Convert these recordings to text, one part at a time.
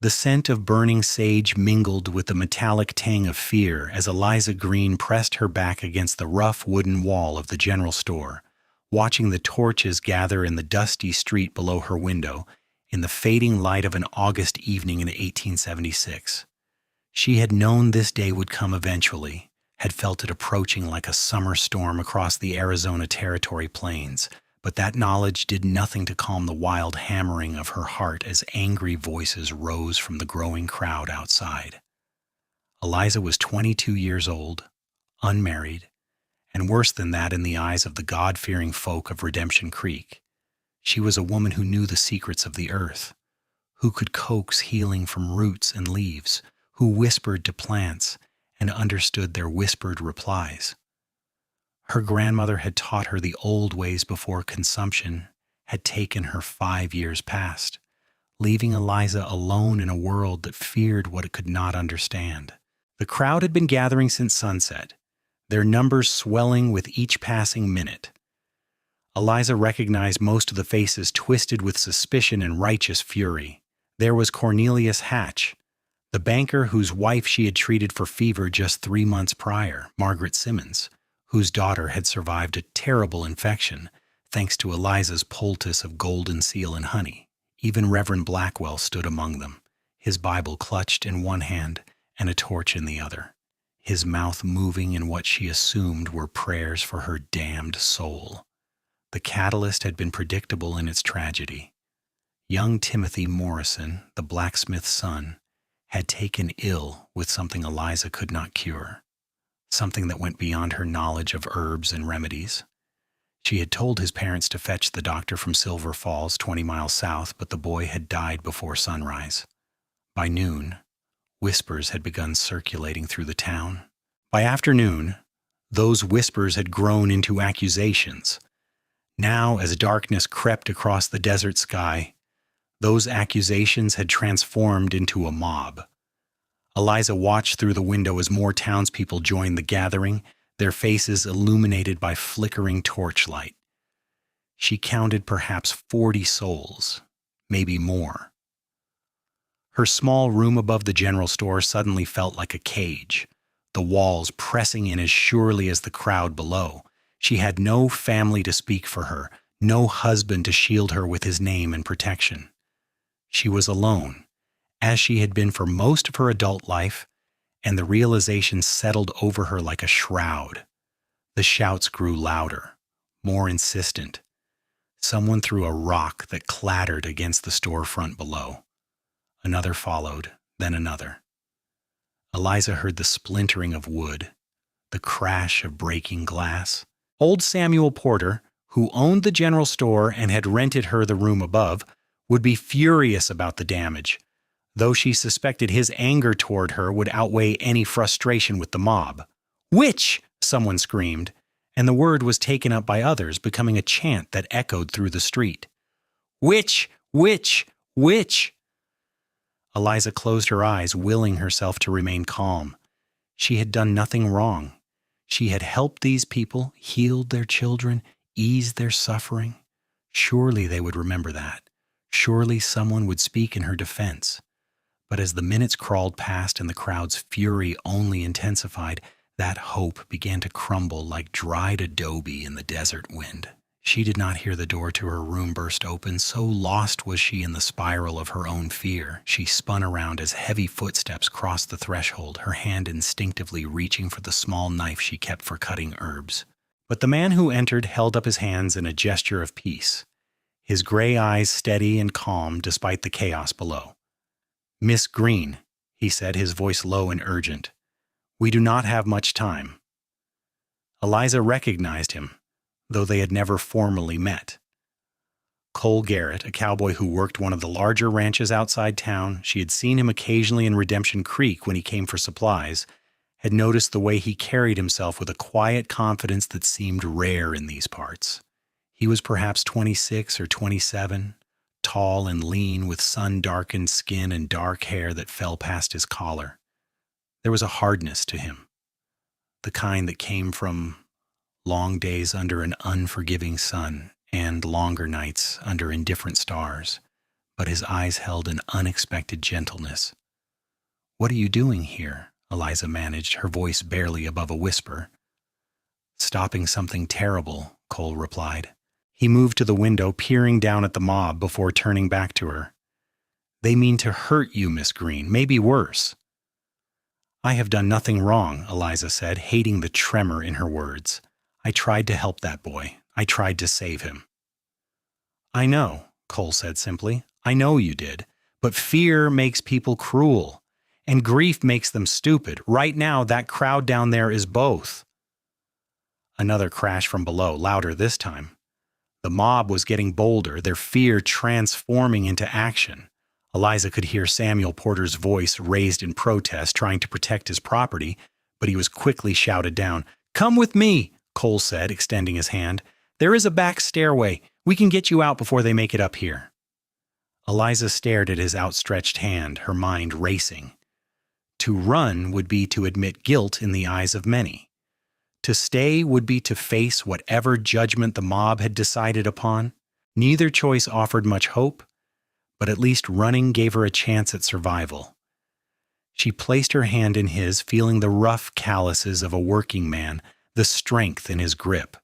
The scent of burning sage mingled with the metallic tang of fear as Eliza Greene pressed her back against the rough wooden wall of the general store, watching the torches gather in the dusty street below her window in the fading light of an August evening in 1876. She had known this day would come eventually, had felt it approaching like a summer storm across the Arizona Territory plains, but that knowledge did nothing to calm the wild hammering of her heart as angry voices rose from the growing crowd outside. Eliza was 22 years old, unmarried, and worse than that in the eyes of the God-fearing folk of Redemption Creek. She was a woman who knew the secrets of the earth, who could coax healing from roots and leaves, who whispered to plants and understood their whispered replies. Her grandmother had taught her the old ways before consumption had taken her 5 years past, leaving Eliza alone in a world that feared what it could not understand. The crowd had been gathering since sunset, their numbers swelling with each passing minute. Eliza recognized most of the faces twisted with suspicion and righteous fury. There was Cornelius Hatch, the banker whose wife she had treated for fever just 3 months prior, Margaret Simmons, whose daughter had survived a terrible infection thanks to Eliza's poultice of golden seal and honey. Even Reverend Blackwell stood among them, his Bible clutched in one hand and a torch in the other, his mouth moving in what she assumed were prayers for her damned soul. The catalyst had been predictable in its tragedy. Young Timothy Morrison, the blacksmith's son, had taken ill with something Eliza could not cure, something that went beyond her knowledge of herbs and remedies. She had told his parents to fetch the doctor from Silver Falls, 20 miles south, but the boy had died before sunrise. By noon, whispers had begun circulating through the town. By afternoon, those whispers had grown into accusations. Now, as darkness crept across the desert sky, those accusations had transformed into a mob. Eliza watched through the window as more townspeople joined the gathering, their faces illuminated by flickering torchlight. She counted perhaps 40 souls, maybe more. Her small room above the general store suddenly felt like a cage, the walls pressing in as surely as the crowd below. She had no family to speak for her, no husband to shield her with his name and protection. She was alone, as she had been for most of her adult life, and the realization settled over her like a shroud. The shouts grew louder, more insistent. Someone threw a rock that clattered against the storefront below. Another followed, then another. Eliza heard the splintering of wood, the crash of breaking glass. Old Samuel Porter, who owned the general store and had rented her the room above, would be furious about the damage, though she suspected his anger toward her would outweigh any frustration with the mob. "Witch!" someone screamed, and the word was taken up by others, becoming a chant that echoed through the street. "Witch! Witch! Witch!" Eliza closed her eyes, willing herself to remain calm. She had done nothing wrong. She had helped these people, healed their children, eased their suffering. Surely they would remember that. Surely someone would speak in her defense. But as the minutes crawled past and the crowd's fury only intensified, that hope began to crumble like dried adobe in the desert wind. She did not hear the door to her room burst open, so lost was she in the spiral of her own fear. She spun around as heavy footsteps crossed the threshold, her hand instinctively reaching for the small knife she kept for cutting herbs. But the man who entered held up his hands in a gesture of peace, his gray eyes steady and calm despite the chaos below. "Miss Greene," he said, his voice low and urgent, "we do not have much time." Eliza recognized him, though they had never formally met. Cole Garrett, a cowboy who worked one of the larger ranches outside town, she had seen him occasionally in Redemption Creek when he came for supplies, had noticed the way he carried himself with a quiet confidence that seemed rare in these parts. He was perhaps 26 or 27, tall and lean with sun-darkened skin and dark hair that fell past his collar. There was a hardness to him, the kind that came from long days under an unforgiving sun and longer nights under indifferent stars. but his eyes held an unexpected gentleness. "What are you doing here?" Eliza managed, her voice barely above a whisper. "Stopping something terrible," Cole replied. He moved to the window, peering down at the mob before turning back to her. "They mean to hurt you, Miss Greene, maybe worse." "I have done nothing wrong," Eliza said, hating the tremor in her words. "I tried to help that boy. I tried to save him." "I know," Cole said simply. "I know you did. But fear makes people cruel, and grief makes them stupid. Right now, that crowd down there is both." Another crash from below, louder this time. The mob was getting bolder, their fear transforming into action. Eliza could hear Samuel Porter's voice raised in protest, trying to protect his property, but he was quickly shouted down. "Come with me," Cole said, extending his hand. "There is a back stairway. We can get you out before they make it up here." Eliza stared at his outstretched hand, her mind racing. To run would be to admit guilt in the eyes of many. To stay would be to face whatever judgment the mob had decided upon. Neither choice offered much hope, but at least running gave her a chance at survival. She placed her hand in his, feeling the rough calluses of a working man, the strength in his grip.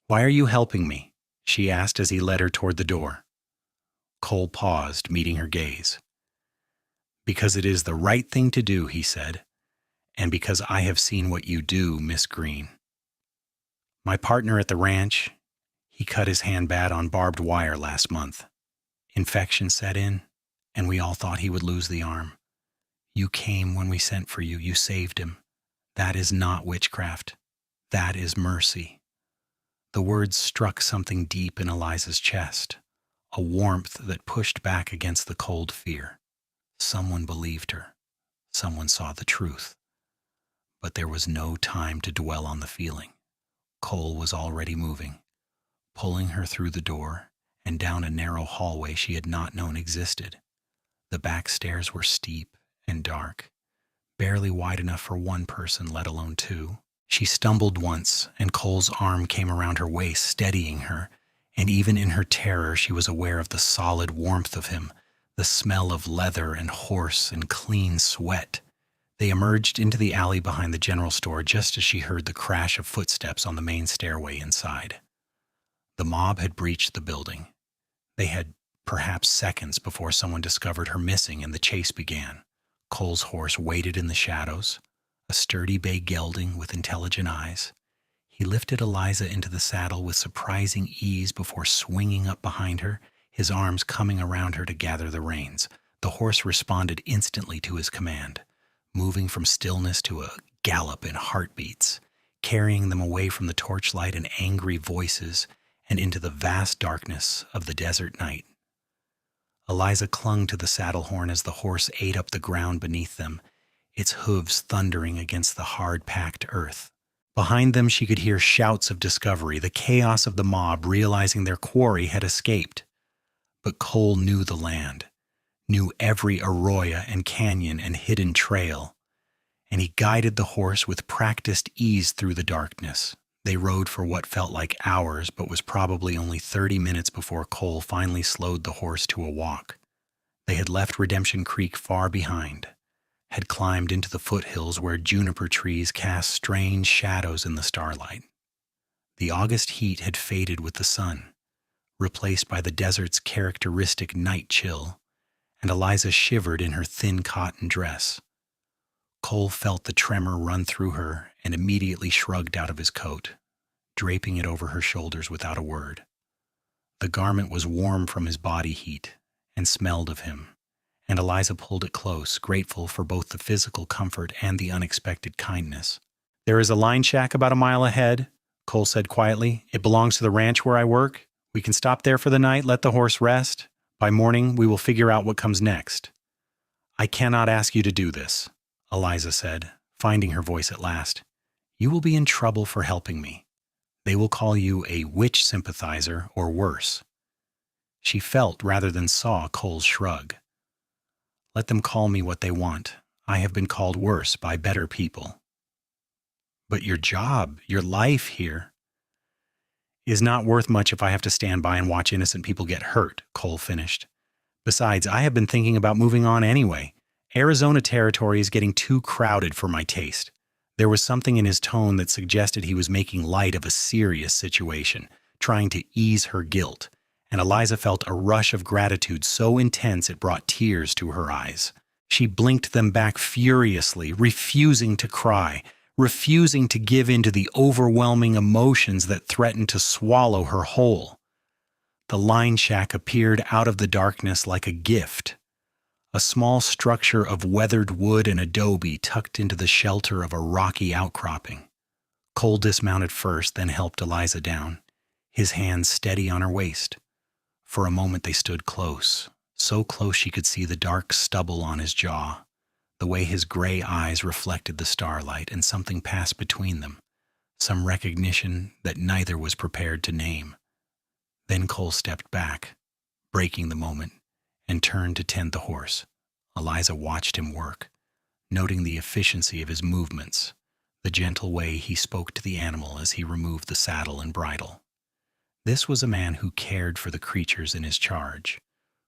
"Why are you helping me?" she asked as he led her toward the door. Cole paused, meeting her gaze. "Because it is the right thing to do," he said, "and because I have seen what you do, Miss Greene. My partner at the ranch, he cut his hand bad on barbed wire last month. Infection set in, and we all thought he would lose the arm. You came when we sent for you. You saved him. That is not witchcraft. That is mercy." The words struck something deep in Eliza's chest, a warmth that pushed back against the cold fear. Someone believed her. Someone saw the truth. But there was no time to dwell on the feeling. Cole was already moving, pulling her through the door and down a narrow hallway she had not known existed. The back stairs were steep and dark, barely wide enough for one person, let alone two. She stumbled once, and Cole's arm came around her waist, steadying her, and even in her terror she was aware of the solid warmth of him, the smell of leather and horse and clean sweat. They emerged into the alley behind the general store just as she heard the crash of footsteps on the main stairway inside. The mob had breached the building. They had perhaps seconds before someone discovered her missing and the chase began. Cole's horse waited in the shadows, a sturdy bay gelding with intelligent eyes. He lifted Eliza into the saddle with surprising ease before swinging up behind her, his arms coming around her to gather the reins. The horse responded instantly to his command, moving from stillness to a gallop in heartbeats, carrying them away from the torchlight and angry voices and into the vast darkness of the desert night. Eliza clung to the saddle horn as the horse ate up the ground beneath them, its hooves thundering against the hard-packed earth. Behind them she could hear shouts of discovery, the chaos of the mob realizing their quarry had escaped. But Cole knew the land, knew every arroyo and canyon and hidden trail, and he guided the horse with practiced ease through the darkness. They rode for what felt like hours, but was probably only 30 minutes before Cole finally slowed the horse to a walk. They had left Redemption Creek far behind, had climbed into the foothills where juniper trees cast strange shadows in the starlight. The August heat had faded with the sun, replaced by the desert's characteristic night chill, and Eliza shivered in her thin cotton dress. Cole felt the tremor run through her and immediately shrugged out of his coat, draping it over her shoulders without a word. The garment was warm from his body heat and smelled of him, and Eliza pulled it close, grateful for both the physical comfort and the unexpected kindness. "There is a line shack about a mile ahead," Cole said quietly. "It belongs to the ranch where I work. We can stop there for the night, let the horse rest. By morning, we will figure out what comes next." "I cannot ask you to do this," Eliza said, finding her voice at last. "You will be in trouble for helping me. They will call you a witch sympathizer or worse." She felt rather than saw Cole's shrug. "Let them call me what they want. I have been called worse by better people." "But your job, your life here," "is not worth much if I have to stand by and watch innocent people get hurt," Cole finished. Besides, I have been thinking about moving on anyway. Arizona territory is getting too crowded for my taste. There was something in his tone that suggested he was making light of a serious situation, trying to ease her guilt, and Eliza felt a rush of gratitude so intense it brought tears to her eyes. She blinked them back furiously, refusing to cry, refusing to give in to the overwhelming emotions that threatened to swallow her whole. The line shack appeared out of the darkness like a gift, a small structure of weathered wood and adobe tucked into the shelter of a rocky outcropping. Cole dismounted first, then helped Eliza down, his hands steady on her waist. For a moment they stood close, so close she could see the dark stubble on his jaw, the way his gray eyes reflected the starlight, and something passed between them, some recognition that neither was prepared to name. Then Cole stepped back, breaking the moment, and turned to tend the horse. Eliza watched him work, noting the efficiency of his movements, the gentle way he spoke to the animal as he removed the saddle and bridle. This was a man who cared for the creatures in his charge,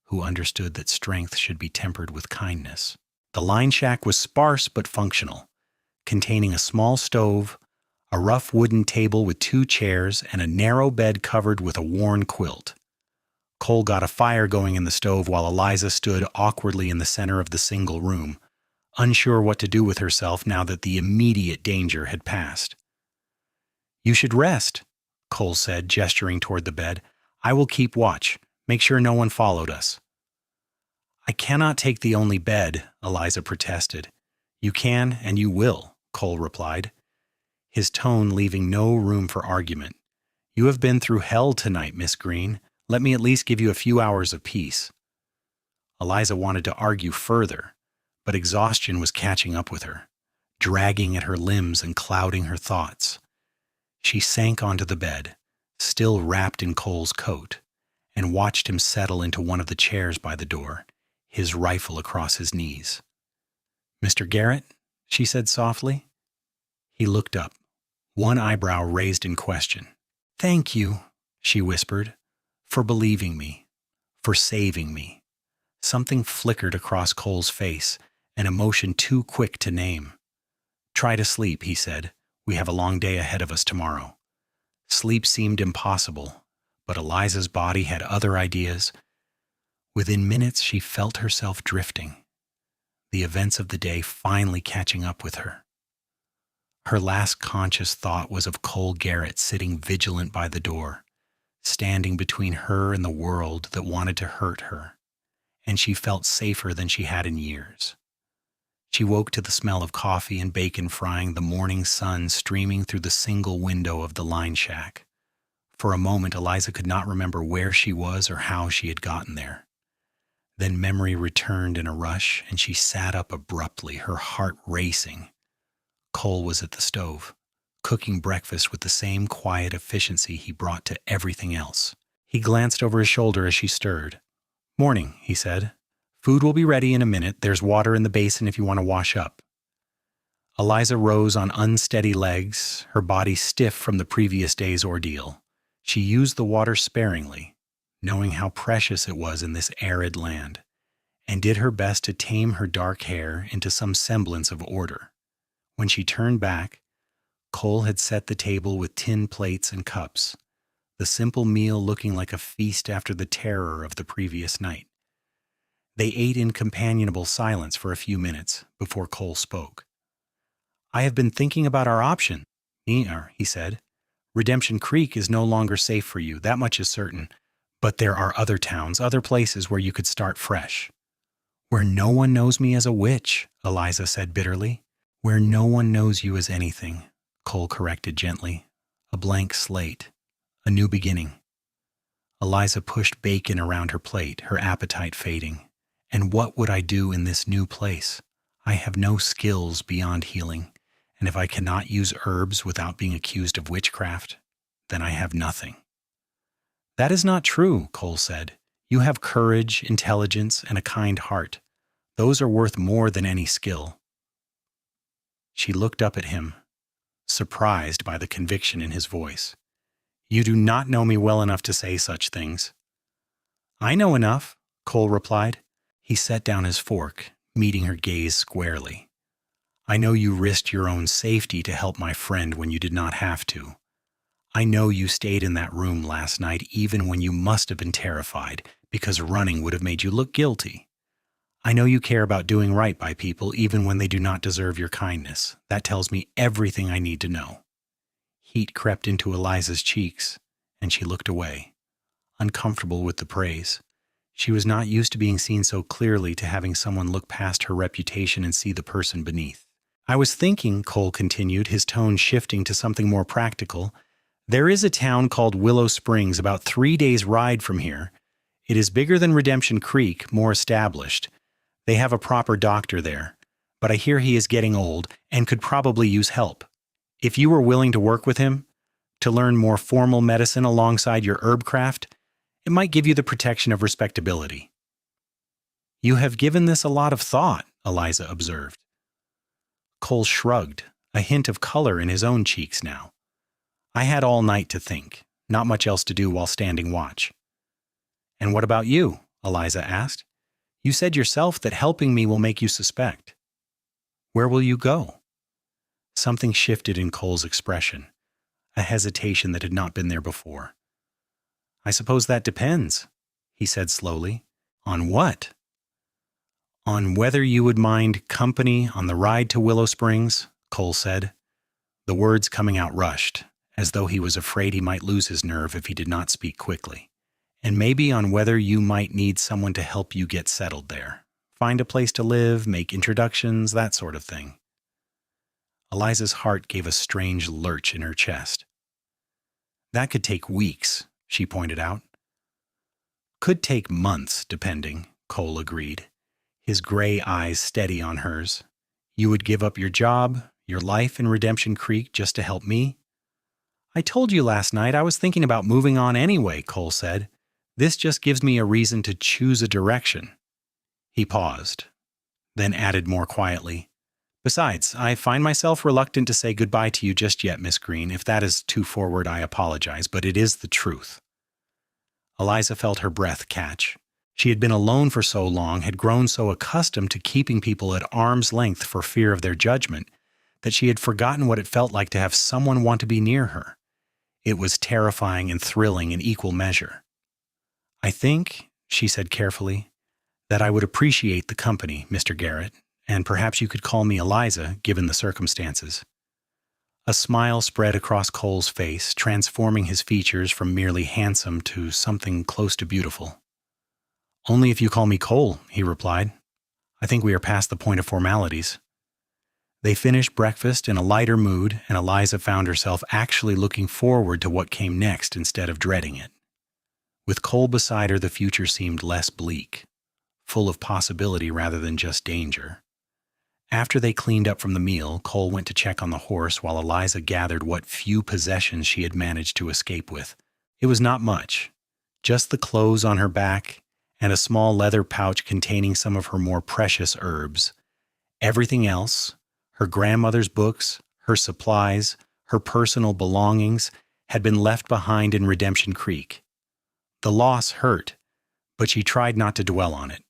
who understood that strength should be tempered with kindness. The line shack was sparse but functional, containing a small stove, a rough wooden table with 2 chairs, and a narrow bed covered with a worn quilt. Cole got a fire going in the stove while Eliza stood awkwardly in the center of the single room, unsure what to do with herself now that the immediate danger had passed. "You should rest," Cole said, gesturing toward the bed. "I will keep watch. Make sure no one followed us." "I cannot take the only bed," Eliza protested. "You can and you will," Cole replied, his tone leaving no room for argument. "You have been through hell tonight, Miss Greene. Let me at least give you a few hours of peace." Eliza wanted to argue further, but exhaustion was catching up with her, dragging at her limbs and clouding her thoughts. She sank onto the bed, still wrapped in Cole's coat, and watched him settle into one of the chairs by the door, his rifle across his knees. "Mr. Garrett?" she said softly. He looked up, one eyebrow raised in question. "Thank you," she whispered, "for believing me, for saving me." Something flickered across Cole's face, an emotion too quick to name. "Try to sleep," he said. "We have a long day ahead of us tomorrow." Sleep seemed impossible, but Eliza's body had other ideas. Within minutes, she felt herself drifting, the events of the day finally catching up with her. Her last conscious thought was of Cole Garrett sitting vigilant by the door, standing between her and the world that wanted to hurt her, and she felt safer than she had in years. She woke to the smell of coffee and bacon frying, the morning sun streaming through the single window of the line shack. For a moment, Eliza could not remember where she was or how she had gotten there. Then memory returned in a rush, and she sat up abruptly, her heart racing. Cole was at the stove, cooking breakfast with the same quiet efficiency he brought to everything else. He glanced over his shoulder as she stirred. "Morning," he said. "Food will be ready in a minute. There's water in the basin if you want to wash up." Eliza rose on unsteady legs, her body stiff from the previous day's ordeal. She used the water sparingly, knowing how precious it was in this arid land, and did her best to tame her dark hair into some semblance of order. When she turned back, Cole had set the table with tin plates and cups, the simple meal looking like a feast after the terror of the previous night. They ate in companionable silence for a few minutes before Cole spoke. "I have been thinking about our option, he said. "Redemption Creek is no longer safe for you, that much is certain. But there are other towns, other places where you could start fresh." "Where no one knows me as a witch," Eliza said bitterly. "Where no one knows you as anything," Cole corrected gently. "A blank slate. A new beginning." Eliza pushed bacon around her plate, her appetite fading. "And what would I do in this new place? I have no skills beyond healing, and if I cannot use herbs without being accused of witchcraft, then I have nothing." "That is not true," Cole said. "You have courage, intelligence, and a kind heart. Those are worth more than any skill." She looked up at him, surprised by the conviction in his voice. "You do not know me well enough to say such things." "I know enough," Cole replied. He set down his fork, meeting her gaze squarely. I know you risked your own safety to help my friend when you did not have to. I know you stayed in that room last night even when you must have been terrified because running would have made you look guilty. I know you care about doing right by people even when they do not deserve your kindness. That tells me everything I need to know. Heat crept into Eliza's cheeks, and she looked away, uncomfortable with the praise. She was not used to being seen so clearly, to having someone look past her reputation and see the person beneath. I was thinking, Cole continued, his tone shifting to something more practical. There is a town called Willow Springs about 3 days' ride from here. It is bigger than Redemption Creek, more established. They have a proper doctor there, but I hear he is getting old and could probably use help. If you were willing to work with him, to learn more formal medicine alongside your herb craft, it might give you the protection of respectability. You have given this a lot of thought, Eliza observed. Cole shrugged, a hint of color in his own cheeks now. I had all night to think, not much else to do while standing watch. And what about you? Eliza asked. You said yourself that helping me will make you suspect. Where will you go? Something shifted in Cole's expression, a hesitation that had not been there before. I suppose that depends, he said slowly. On what? On whether you would mind company on the ride to Willow Springs, Cole said. The words coming out rushed, as though he was afraid he might lose his nerve if he did not speak quickly. And maybe on whether you might need someone to help you get settled there. Find a place to live, make introductions, that sort of thing. Eliza's heart gave a strange lurch in her chest. That could take weeks, she pointed out. Could take months, depending, Cole agreed, his gray eyes steady on hers. You would give up your job, your life in Redemption Creek just to help me? I told you last night I was thinking about moving on anyway, Cole said. This just gives me a reason to choose a direction. He paused, then added more quietly. Besides, I find myself reluctant to say goodbye to you just yet, Miss Greene. If that is too forward, I apologize, but it is the truth. Eliza felt her breath catch. She had been alone for so long, had grown so accustomed to keeping people at arm's length for fear of their judgment, that she had forgotten what it felt like to have someone want to be near her. It was terrifying and thrilling in equal measure. I think, she said carefully, that I would appreciate the company, Mr. Garrett, and perhaps you could call me Eliza, given the circumstances. A smile spread across Cole's face, transforming his features from merely handsome to something close to beautiful. Only if you call me Cole, he replied. I think we are past the point of formalities. They finished breakfast in a lighter mood, and Eliza found herself actually looking forward to what came next instead of dreading it. With Cole beside her, the future seemed less bleak, full of possibility rather than just danger. After they cleaned up from the meal, Cole went to check on the horse while Eliza gathered what few possessions she had managed to escape with. It was not much, just the clothes on her back and a small leather pouch containing some of her more precious herbs. Everything else, her grandmother's books, her supplies, her personal belongings, had been left behind in Redemption Creek. The loss hurt, but she tried not to dwell on it.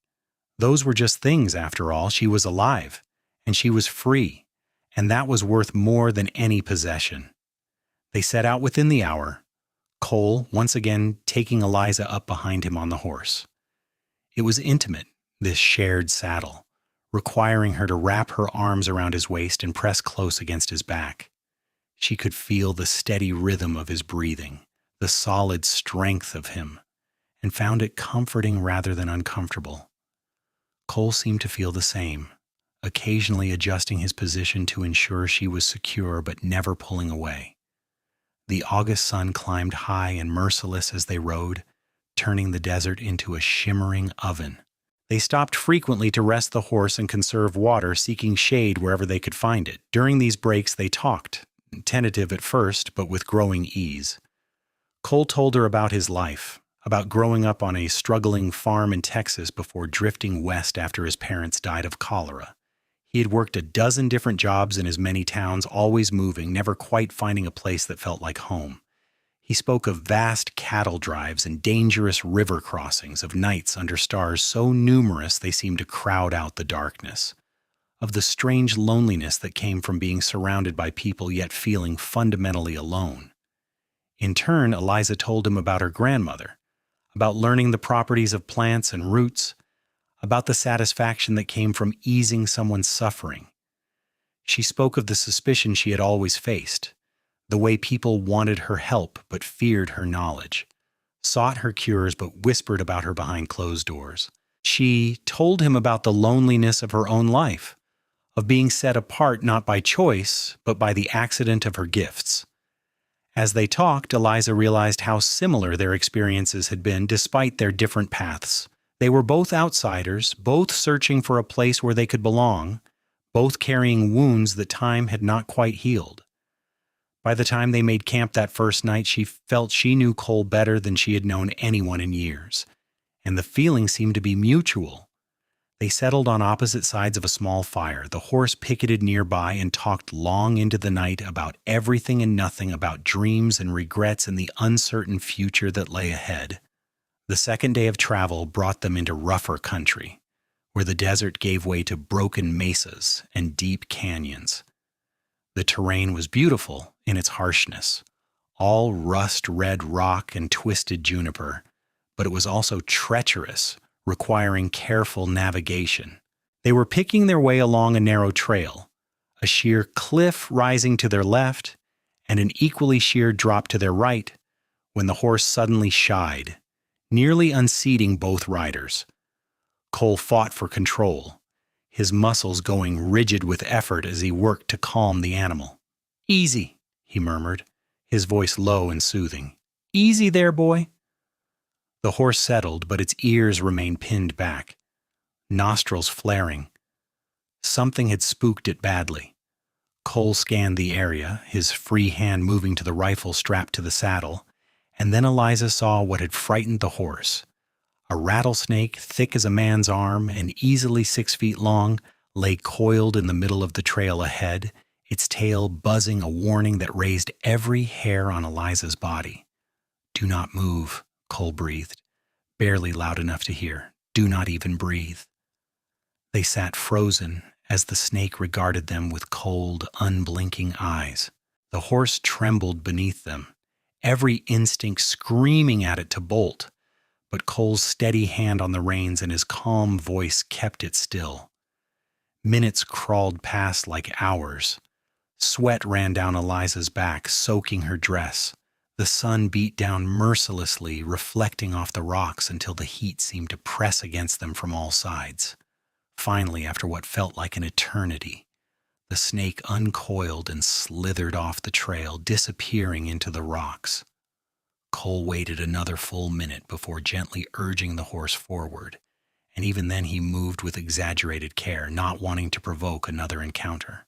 Those were just things, after all. She was alive, and she was free, and that was worth more than any possession. They set out within the hour, Cole once again taking Eliza up behind him on the horse. It was intimate, this shared saddle, requiring her to wrap her arms around his waist and press close against his back. She could feel the steady rhythm of his breathing, the solid strength of him, and found it comforting rather than uncomfortable. Cole seemed to feel the same, occasionally adjusting his position to ensure she was secure but never pulling away. The August sun climbed high and merciless as they rode, turning the desert into a shimmering oven. They stopped frequently to rest the horse and conserve water, seeking shade wherever they could find it. During these breaks they talked, tentative at first, but with growing ease. Cole told her about his life, about growing up on a struggling farm in Texas before drifting west after his parents died of cholera. He had worked a dozen different jobs in as many towns, always moving, never quite finding a place that felt like home. He spoke of vast cattle drives and dangerous river crossings, of nights under stars so numerous they seemed to crowd out the darkness, of the strange loneliness that came from being surrounded by people yet feeling fundamentally alone. In turn, Eliza told him about her grandmother, about learning the properties of plants and roots, about the satisfaction that came from easing someone's suffering. She spoke of the suspicion she had always faced, the way people wanted her help but feared her knowledge, sought her cures but whispered about her behind closed doors. She told him about the loneliness of her own life, of being set apart not by choice but by the accident of her gifts. As they talked, Eliza realized how similar their experiences had been despite their different paths. They were both outsiders, both searching for a place where they could belong, both carrying wounds that time had not quite healed. By the time they made camp that first night, she felt she knew Cole better than she had known anyone in years, and the feeling seemed to be mutual. They settled on opposite sides of a small fire, the horse picketed nearby, and talked long into the night about everything and nothing, about dreams and regrets and the uncertain future that lay ahead. The second day of travel brought them into rougher country, where the desert gave way to broken mesas and deep canyons. The terrain was beautiful in its harshness, all rust-red rock and twisted juniper, but it was also treacherous, requiring careful navigation. They were picking their way along a narrow trail, a sheer cliff rising to their left and an equally sheer drop to their right, when the horse suddenly shied, nearly unseating both riders. Cole fought for control, his muscles going rigid with effort as he worked to calm the animal. "Easy," he murmured, his voice low and soothing. "Easy there, boy." The horse settled, but its ears remained pinned back, nostrils flaring. Something had spooked it badly. Cole scanned the area, his free hand moving to the rifle strapped to the saddle, and then Eliza saw what had frightened the horse. A rattlesnake, thick as a man's arm and easily 6 feet long, lay coiled in the middle of the trail ahead, its tail buzzing a warning that raised every hair on Eliza's body. "Do not move," Cole breathed, barely loud enough to hear. "Do not even breathe." They sat frozen as the snake regarded them with cold, unblinking eyes. The horse trembled beneath them, every instinct screaming at it to bolt, but Cole's steady hand on the reins and his calm voice kept it still. Minutes crawled past like hours. Sweat ran down Eliza's back, soaking her dress. The sun beat down mercilessly, reflecting off the rocks until the heat seemed to press against them from all sides. Finally, after what felt like an eternity, the snake uncoiled and slithered off the trail, disappearing into the rocks. Cole waited another full minute before gently urging the horse forward, and even then he moved with exaggerated care, not wanting to provoke another encounter.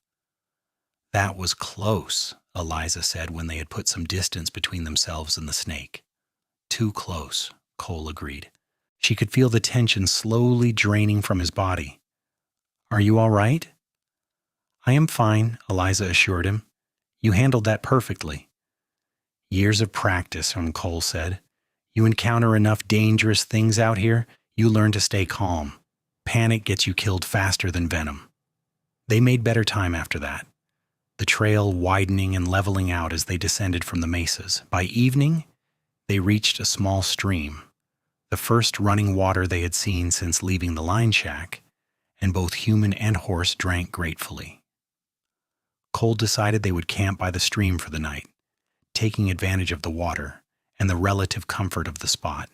"That was close," Eliza said when they had put some distance between themselves and the snake. "Too close," Cole agreed. She could feel the tension slowly draining from his body. "Are you all right?" "I am fine," Eliza assured him. "You handled that perfectly." "Years of practice," Cole said. "You encounter enough dangerous things out here, you learn to stay calm. Panic gets you killed faster than venom." They made better time after that, the trail widening and leveling out as they descended from the mesas. By evening, they reached a small stream, the first running water they had seen since leaving the line shack, and both human and horse drank gratefully. Cole decided they would camp by the stream for the night, taking advantage of the water and the relative comfort of the spot.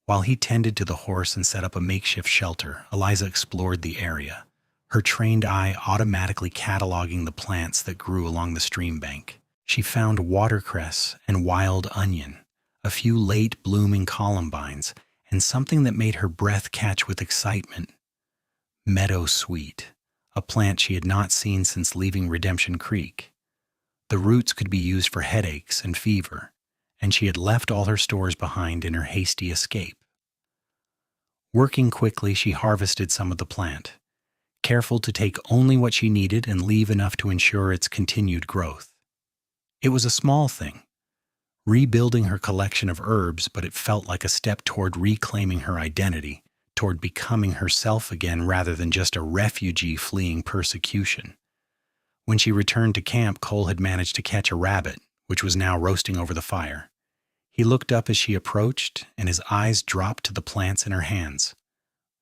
While he tended to the horse and set up a makeshift shelter, Eliza explored the area, her trained eye automatically cataloging the plants that grew along the stream bank. She found watercress and wild onion, a few late blooming columbines, and something that made her breath catch with excitement: meadow sweet, a plant she had not seen since leaving Redemption Creek. The roots could be used for headaches and fever, and she had left all her stores behind in her hasty escape. Working quickly, she harvested some of the plant, careful to take only what she needed and leave enough to ensure its continued growth. It was a small thing, rebuilding her collection of herbs, but it felt like a step toward reclaiming her identity, toward becoming herself again rather than just a refugee fleeing persecution. When she returned to camp, Cole had managed to catch a rabbit, which was now roasting over the fire. He looked up as she approached, and his eyes dropped to the plants in her hands.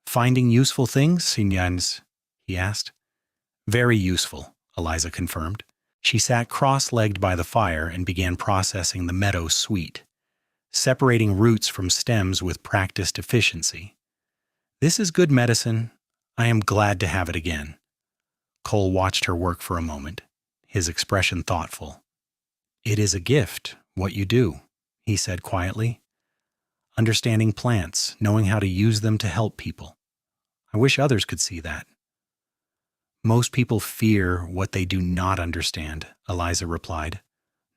"Finding useful things, Signans?" he asked. "Very useful," Eliza confirmed. She sat cross-legged by the fire and began processing the meadow sweet, separating roots from stems with practiced efficiency. "This is good medicine. I am glad to have it again." Cole watched her work for a moment, his expression thoughtful. "It is a gift, what you do," he said quietly. "Understanding plants, knowing how to use them to help people. I wish others could see that." "Most people fear what they do not understand," Eliza replied,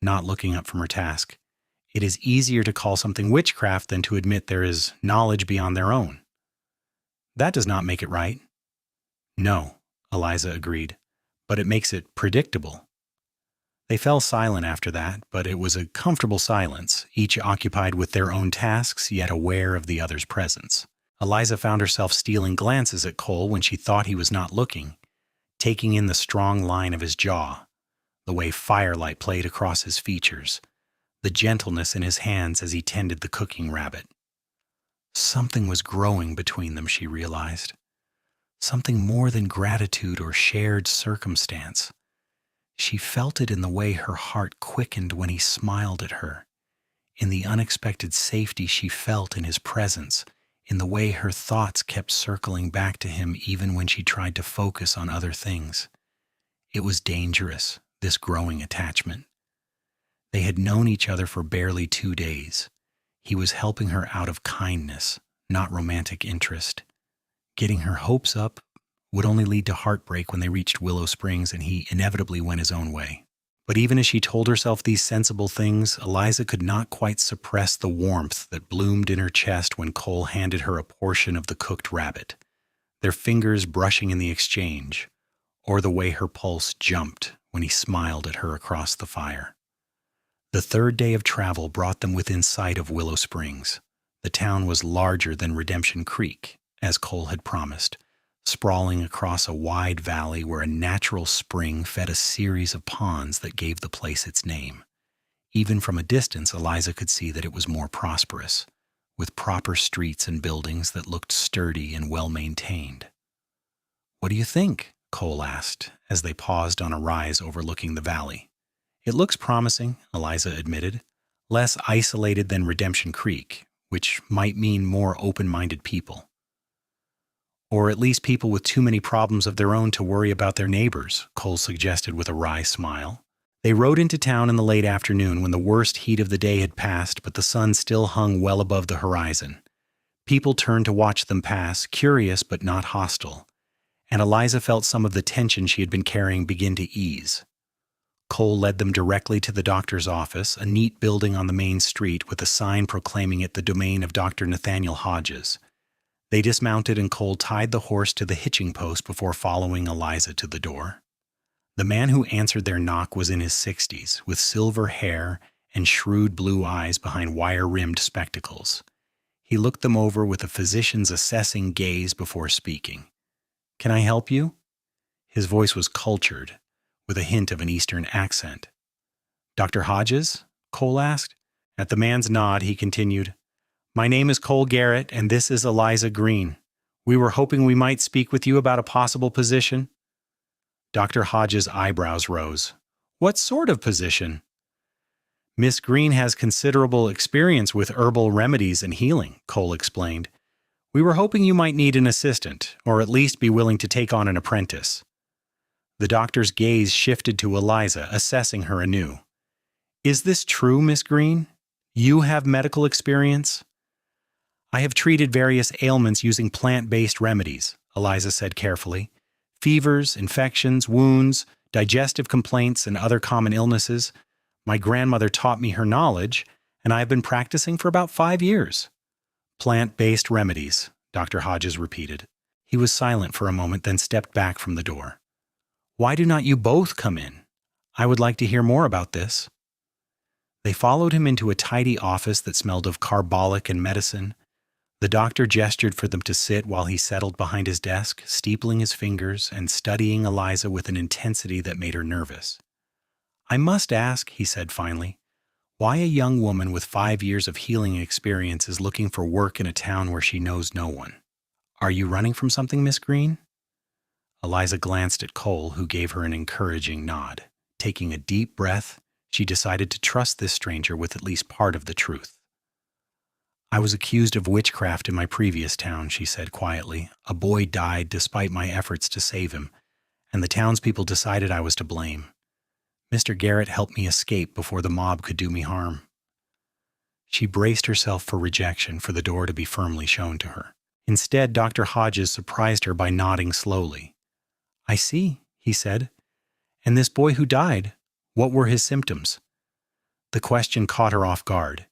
not looking up from her task. "It is easier to call something witchcraft than to admit there is knowledge beyond their own." "That does not make it right." "No," Eliza agreed, "but it makes it predictable." They fell silent after that, but it was a comfortable silence, each occupied with their own tasks, yet aware of the other's presence. Eliza found herself stealing glances at Cole when she thought he was not looking, taking in the strong line of his jaw, the way firelight played across his features, the gentleness in his hands as he tended the cooking rabbit. Something was growing between them, she realized. Something more than gratitude or shared circumstance. She felt it in the way her heart quickened when he smiled at her, in the unexpected safety she felt in his presence, in the way her thoughts kept circling back to him even when she tried to focus on other things. It was dangerous, this growing attachment. They had known each other for barely 2 days. He was helping her out of kindness, not romantic interest. Getting her hopes up would only lead to heartbreak when they reached Willow Springs and he inevitably went his own way. But even as she told herself these sensible things, Eliza could not quite suppress the warmth that bloomed in her chest when Cole handed her a portion of the cooked rabbit, their fingers brushing in the exchange, or the way her pulse jumped when he smiled at her across the fire. The 3rd day of travel brought them within sight of Willow Springs. The town was larger than Redemption Creek, as Cole had promised, sprawling across a wide valley where a natural spring fed a series of ponds that gave the place its name. Even from a distance, Eliza could see that it was more prosperous, with proper streets and buildings that looked sturdy and well-maintained. "What do you think?" Cole asked, as they paused on a rise overlooking the valley. "It looks promising," Eliza admitted, "less isolated than Redemption Creek, which might mean more open-minded people. Or at least people with too many problems of their own to worry about their neighbors," Cole suggested with a wry smile. They rode into town in the late afternoon when the worst heat of the day had passed, but the sun still hung well above the horizon. People turned to watch them pass, curious but not hostile, and Eliza felt some of the tension she had been carrying begin to ease. Cole led them directly to the doctor's office, a neat building on the main street with a sign proclaiming it the domain of Dr. Nathaniel Hodges. They dismounted and Cole tied the horse to the hitching post before following Eliza to the door. The man who answered their knock was in his 60s, with silver hair and shrewd blue eyes behind wire-rimmed spectacles. He looked them over with a physician's assessing gaze before speaking. "Can I help you?" His voice was cultured, with a hint of an Eastern accent. "Dr. Hodges?" Cole asked. At the man's nod, he continued, "My name is Cole Garrett, and this is Eliza Greene. We were hoping we might speak with you about a possible position." Dr. Hodges' eyebrows rose. "What sort of position?" "Miss Greene has considerable experience with herbal remedies and healing," Cole explained. "We were hoping you might need an assistant, or at least be willing to take on an apprentice." The doctor's gaze shifted to Eliza, assessing her anew. "Is this true, Miss Greene? You have medical experience?" "I have treated various ailments using plant-based remedies," Eliza said carefully. "Fevers, infections, wounds, digestive complaints, and other common illnesses. My grandmother taught me her knowledge, and I have been practicing for about 5 years." "Plant-based remedies," Dr. Hodges repeated. He was silent for a moment, then stepped back from the door. "Why do not you both come in? I would like to hear more about this." They followed him into a tidy office that smelled of carbolic and medicine. The doctor gestured for them to sit while he settled behind his desk, steepling his fingers and studying Eliza with an intensity that made her nervous. "I must ask," he said finally, "why a young woman with 5 years of healing experience is looking for work in a town where she knows no one. Are you running from something, Miss Greene?" Eliza glanced at Cole, who gave her an encouraging nod. Taking a deep breath, she decided to trust this stranger with at least part of the truth. "I was accused of witchcraft in my previous town," she said quietly. "A boy died despite my efforts to save him, and the townspeople decided I was to blame. Mr. Garrett helped me escape before the mob could do me harm." She braced herself for rejection, for the door to be firmly shown to her. Instead, Dr. Hodges surprised her by nodding slowly. "I see," he said. "And this boy who died, what were his symptoms?" The question caught her off guard.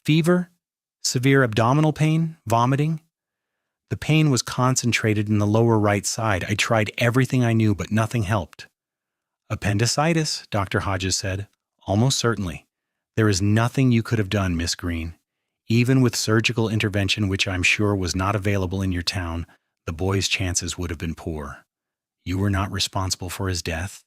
"Fever? Severe abdominal pain? Vomiting?" "The pain was concentrated in the lower right side. I tried everything I knew, but nothing helped." "Appendicitis," Dr. Hodges said. "Almost certainly. There is nothing you could have done, Miss Greene. Even with surgical intervention, which I'm sure was not available in your town, the boy's chances would have been poor. You were not responsible for his death."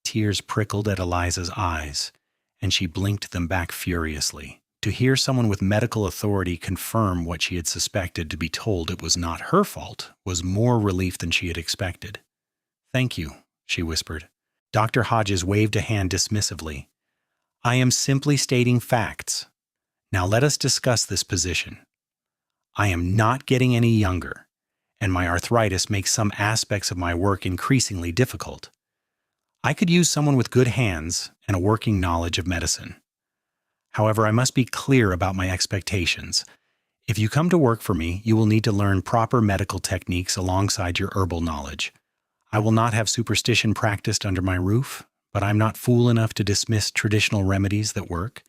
Tears prickled at Eliza's eyes, and she blinked them back furiously. To hear someone with medical authority confirm what she had suspected to be told it was not her fault was more relief than she had expected. "Thank you," she whispered. Dr. Hodges waved a hand dismissively. "I am simply stating facts. Now let us discuss this position. I am not getting any younger, and my arthritis makes some aspects of my work increasingly difficult. I could use someone with good hands and a working knowledge of medicine. However, I must be clear about my expectations. If you come to work for me, you will need to learn proper medical techniques alongside your herbal knowledge. I will not have superstition practiced under my roof, but I'm not fool enough to dismiss traditional remedies that work.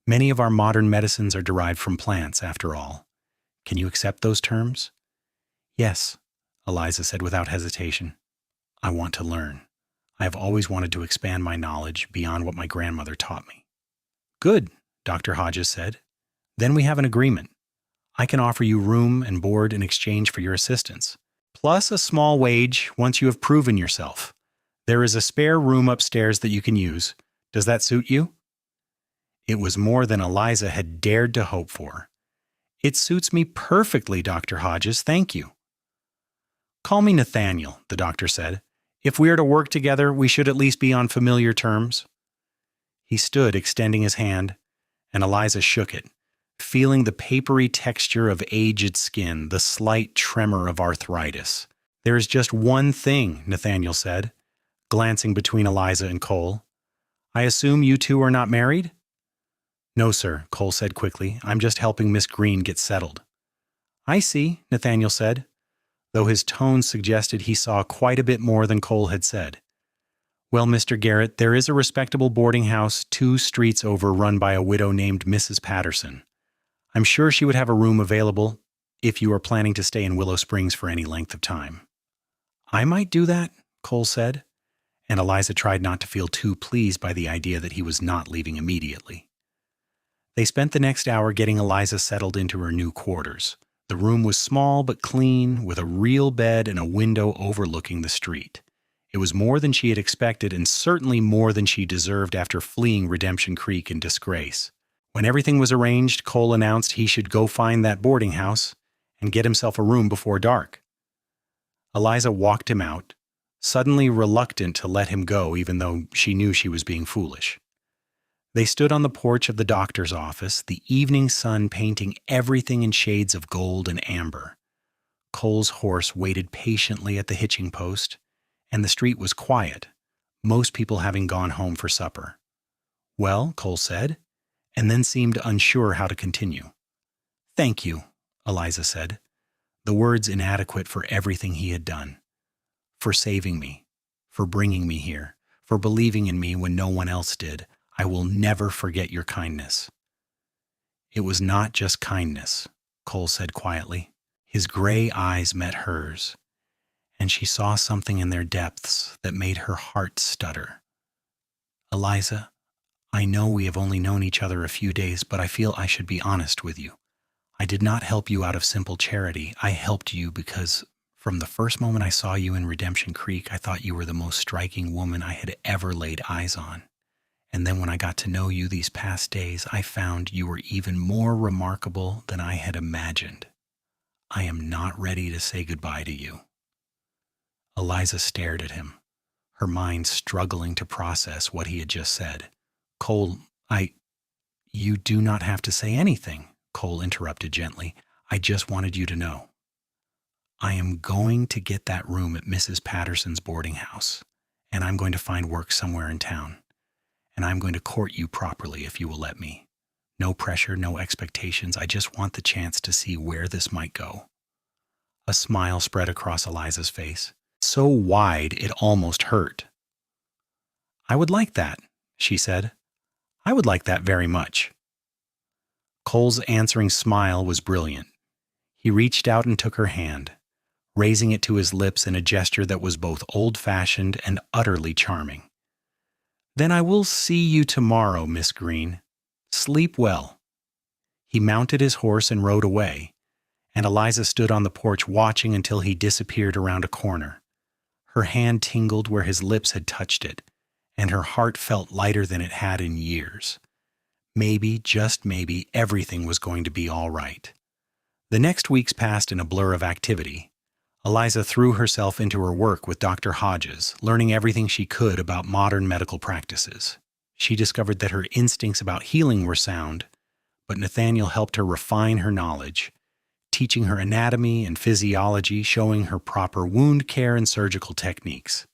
Many of our modern medicines are derived from plants, after all. Can you accept those terms?" "Yes," Eliza said without hesitation. "I want to learn. I have always wanted to expand my knowledge beyond what my grandmother taught me." "Good," Dr. Hodges said. "Then we have an agreement. I can offer you room and board in exchange for your assistance, plus a small wage once you have proven yourself. There is a spare room upstairs that you can use. Does that suit you?" It was more than Eliza had dared to hope for. "It suits me perfectly, Dr. Hodges, thank you." "Call me Nathaniel," the doctor said. "If we are to work together, we should at least be on familiar terms." He stood, extending his hand, and Eliza shook it, feeling the papery texture of aged skin, the slight tremor of arthritis. "There is just one thing," Nathaniel said, glancing between Eliza and Cole. "I assume you two are not married?" "No, sir," Cole said quickly. "I'm just helping Miss Greene get settled." "I see," Nathaniel said, though his tone suggested he saw quite a bit more than Cole had said. "Well, Mr. Garrett, there is a respectable boarding house 2 streets over run by a widow named Mrs. Patterson. I'm sure she would have a room available if you are planning to stay in Willow Springs for any length of time." "I might do that," Cole said, and Eliza tried not to feel too pleased by the idea that he was not leaving immediately. They spent the next hour getting Eliza settled into her new quarters. The room was small but clean, with a real bed and a window overlooking the street. It was more than she had expected, and certainly more than she deserved after fleeing Redemption Creek in disgrace. When everything was arranged, Cole announced he should go find that boarding house and get himself a room before dark. Eliza walked him out, suddenly reluctant to let him go even though she knew she was being foolish. They stood on the porch of the doctor's office, the evening sun painting everything in shades of gold and amber. Cole's horse waited patiently at the hitching post, and the street was quiet, most people having gone home for supper. "Well," Cole said, and then seemed unsure how to continue. "Thank you," Eliza said, the words inadequate for everything he had done. "For saving me, for bringing me here, for believing in me when no one else did. I will never forget your kindness." "It was not just kindness," Cole said quietly. His gray eyes met hers, and she saw something in their depths that made her heart stutter. "Eliza, I know we have only known each other a few days, but I feel I should be honest with you. I did not help you out of simple charity. I helped you because from the first moment I saw you in Redemption Creek, I thought you were the most striking woman I had ever laid eyes on. And then when I got to know you these past days, I found you were even more remarkable than I had imagined. I am not ready to say goodbye to you." Eliza stared at him, her mind struggling to process what he had just said. "Cole, You do not have to say anything," Cole interrupted gently. "I just wanted you to know. I am going to get that room at Mrs. Patterson's boarding house, and I'm going to find work somewhere in town. And I'm going to court you properly if you will let me. No pressure, no expectations. I just want the chance to see where this might go." A smile spread across Eliza's face, so wide it almost hurt. "I would like that," she said. "I would like that very much." Cole's answering smile was brilliant. He reached out and took her hand, raising it to his lips in a gesture that was both old-fashioned and utterly charming. "Then I will see you tomorrow, Miss Greene. Sleep well." He mounted his horse and rode away, and Eliza stood on the porch watching until he disappeared around a corner. Her hand tingled where his lips had touched it, and her heart felt lighter than it had in years. Maybe, just maybe, everything was going to be all right. The next weeks passed in a blur of activity. Eliza threw herself into her work with Dr. Hodges, learning everything she could about modern medical practices. She discovered that her instincts about healing were sound, but Nathaniel helped her refine her knowledge, teaching her anatomy and physiology, showing her proper wound care and surgical techniques.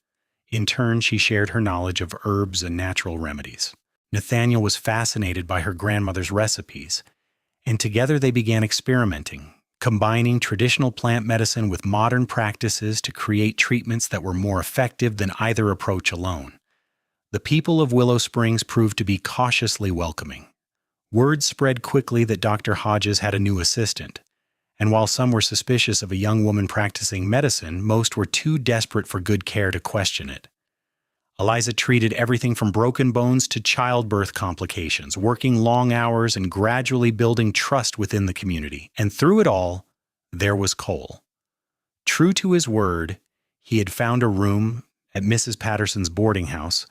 In turn, she shared her knowledge of herbs and natural remedies. Nathaniel was fascinated by her grandmother's recipes, and together they began experimenting, combining traditional plant medicine with modern practices to create treatments that were more effective than either approach alone. The people of Willow Springs proved to be cautiously welcoming. Word spread quickly that Dr. Hodges had a new assistant, and while some were suspicious of a young woman practicing medicine, most were too desperate for good care to question it. Eliza treated everything from broken bones to childbirth complications, working long hours and gradually building trust within the community. And through it all, there was Cole. True to his word, he had found a room at Mrs. Patterson's boarding house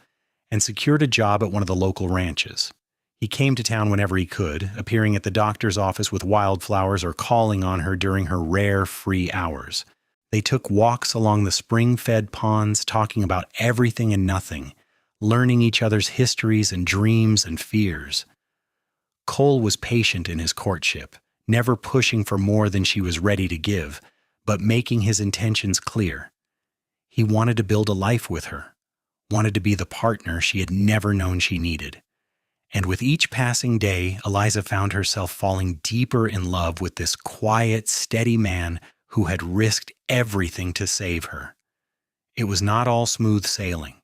and secured a job at one of the local ranches. He came to town whenever he could, appearing at the doctor's office with wildflowers or calling on her during her rare free hours. They took walks along the spring-fed ponds, talking about everything and nothing, learning each other's histories and dreams and fears. Cole was patient in his courtship, never pushing for more than she was ready to give, but making his intentions clear. He wanted to build a life with her, wanted to be the partner she had never known she needed. And with each passing day, Eliza found herself falling deeper in love with this quiet, steady man who had risked everything to save her. It was not all smooth sailing.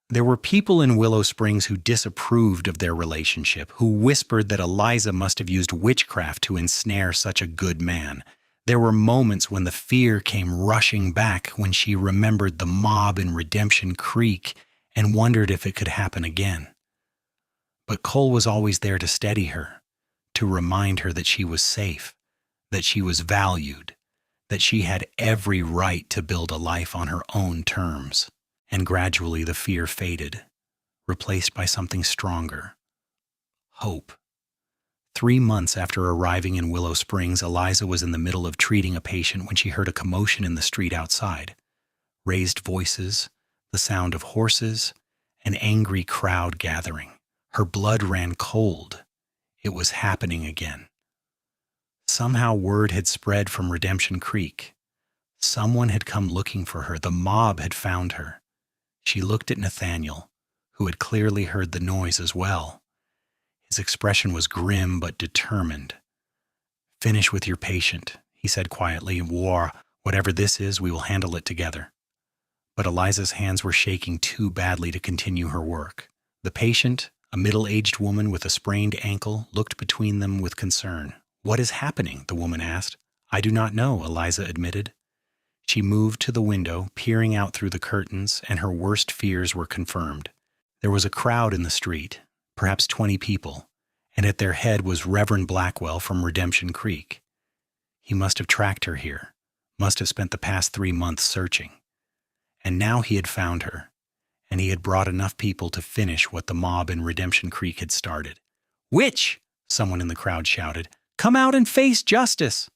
There were people in Willow Springs who disapproved of their relationship, who whispered that Eliza must have used witchcraft to ensnare such a good man. There were moments when the fear came rushing back when she remembered the mob in Redemption Creek and wondered if it could happen again. But Cole was always there to steady her, to remind her that she was safe, that she was valued, that she had every right to build a life on her own terms. And gradually the fear faded, replaced by something stronger: hope. 3 months after arriving in Willow Springs, Eliza was in the middle of treating a patient when she heard a commotion in the street outside. Raised voices, the sound of horses, an angry crowd gathering. Her blood ran cold. It was happening again. Somehow word had spread from Redemption Creek. Someone had come looking for her. The mob had found her. She looked at Nathaniel, who had clearly heard the noise as well. His expression was grim but determined. "Finish with your patient," he said quietly. Whatever this is, we will handle it together." But Eliza's hands were shaking too badly to continue her work. The patient, a middle-aged woman with a sprained ankle, looked between them with concern. "What is happening?" the woman asked. "I do not know," Eliza admitted. She moved to the window, peering out through the curtains, and her worst fears were confirmed. There was a crowd in the street. perhaps 20 people, and at their head was Reverend Blackwell from Redemption Creek. He must have tracked her here, must have spent the past 3 months searching. And now he had found her, and he had brought enough people to finish what the mob in Redemption Creek had started. "Witch!" someone in the crowd shouted. "Come out and face justice!"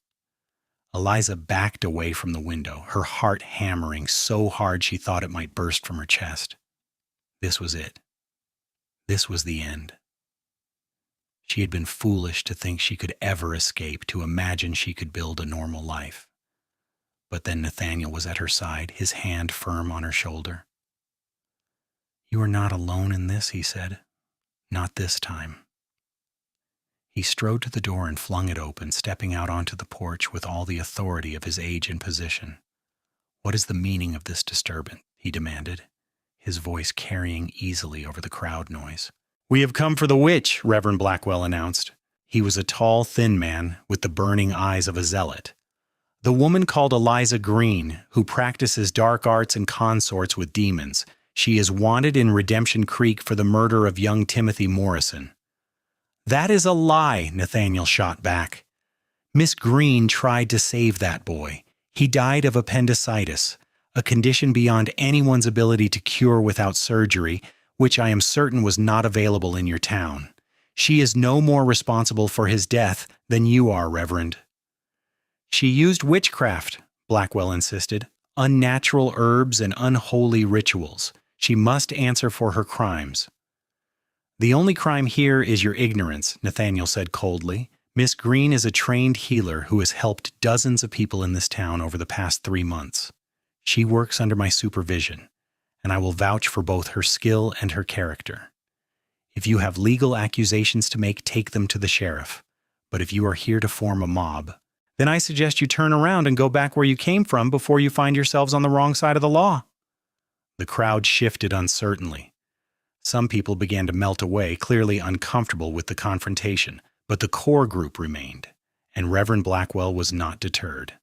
Eliza backed away from the window, her heart hammering so hard she thought it might burst from her chest. This was it. This was the end. She had been foolish to think she could ever escape, to imagine she could build a normal life. But then Nathaniel was at her side, his hand firm on her shoulder. "You are not alone in this," he said. "Not this time." He strode to the door and flung it open, stepping out onto the porch with all the authority of his age and position. "What is the meaning of this disturbance?" he demanded, his voice carrying easily over the crowd noise. "We have come for the witch," Reverend Blackwell announced. He was a tall, thin man with the burning eyes of a zealot. "The woman called Eliza Greene, who practices dark arts and consorts with demons. She is wanted in Redemption Creek for the murder of young Timothy Morrison." "That is a lie," Nathaniel shot back. "Miss Greene tried to save that boy. He died of appendicitis, a condition beyond anyone's ability to cure without surgery, which I am certain was not available in your town. She is no more responsible for his death than you are, Reverend." "She used witchcraft," Blackwell insisted, "unnatural herbs and unholy rituals. She must answer for her crimes." "The only crime here is your ignorance," Nathaniel said coldly. "Miss Greene is a trained healer who has helped dozens of people in this town over the past 3 months. She works under my supervision, and I will vouch for both her skill and her character. If you have legal accusations to make, take them to the sheriff. But if you are here to form a mob, then I suggest you turn around and go back where you came from before you find yourselves on the wrong side of the law." The crowd shifted uncertainly. Some people began to melt away, clearly uncomfortable with the confrontation, but the core group remained, and Reverend Blackwell was not deterred.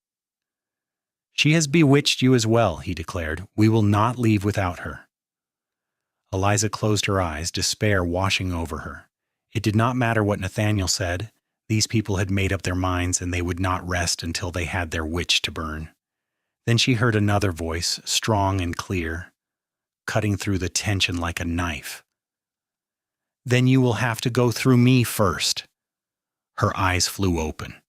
"She has bewitched you as well," he declared. "We will not leave without her." Eliza closed her eyes, despair washing over her. It did not matter what Nathaniel said. These people had made up their minds, and they would not rest until they had their witch to burn. Then she heard another voice, strong and clear, cutting through the tension like a knife. "Then you will have to go through me first." Her eyes flew open.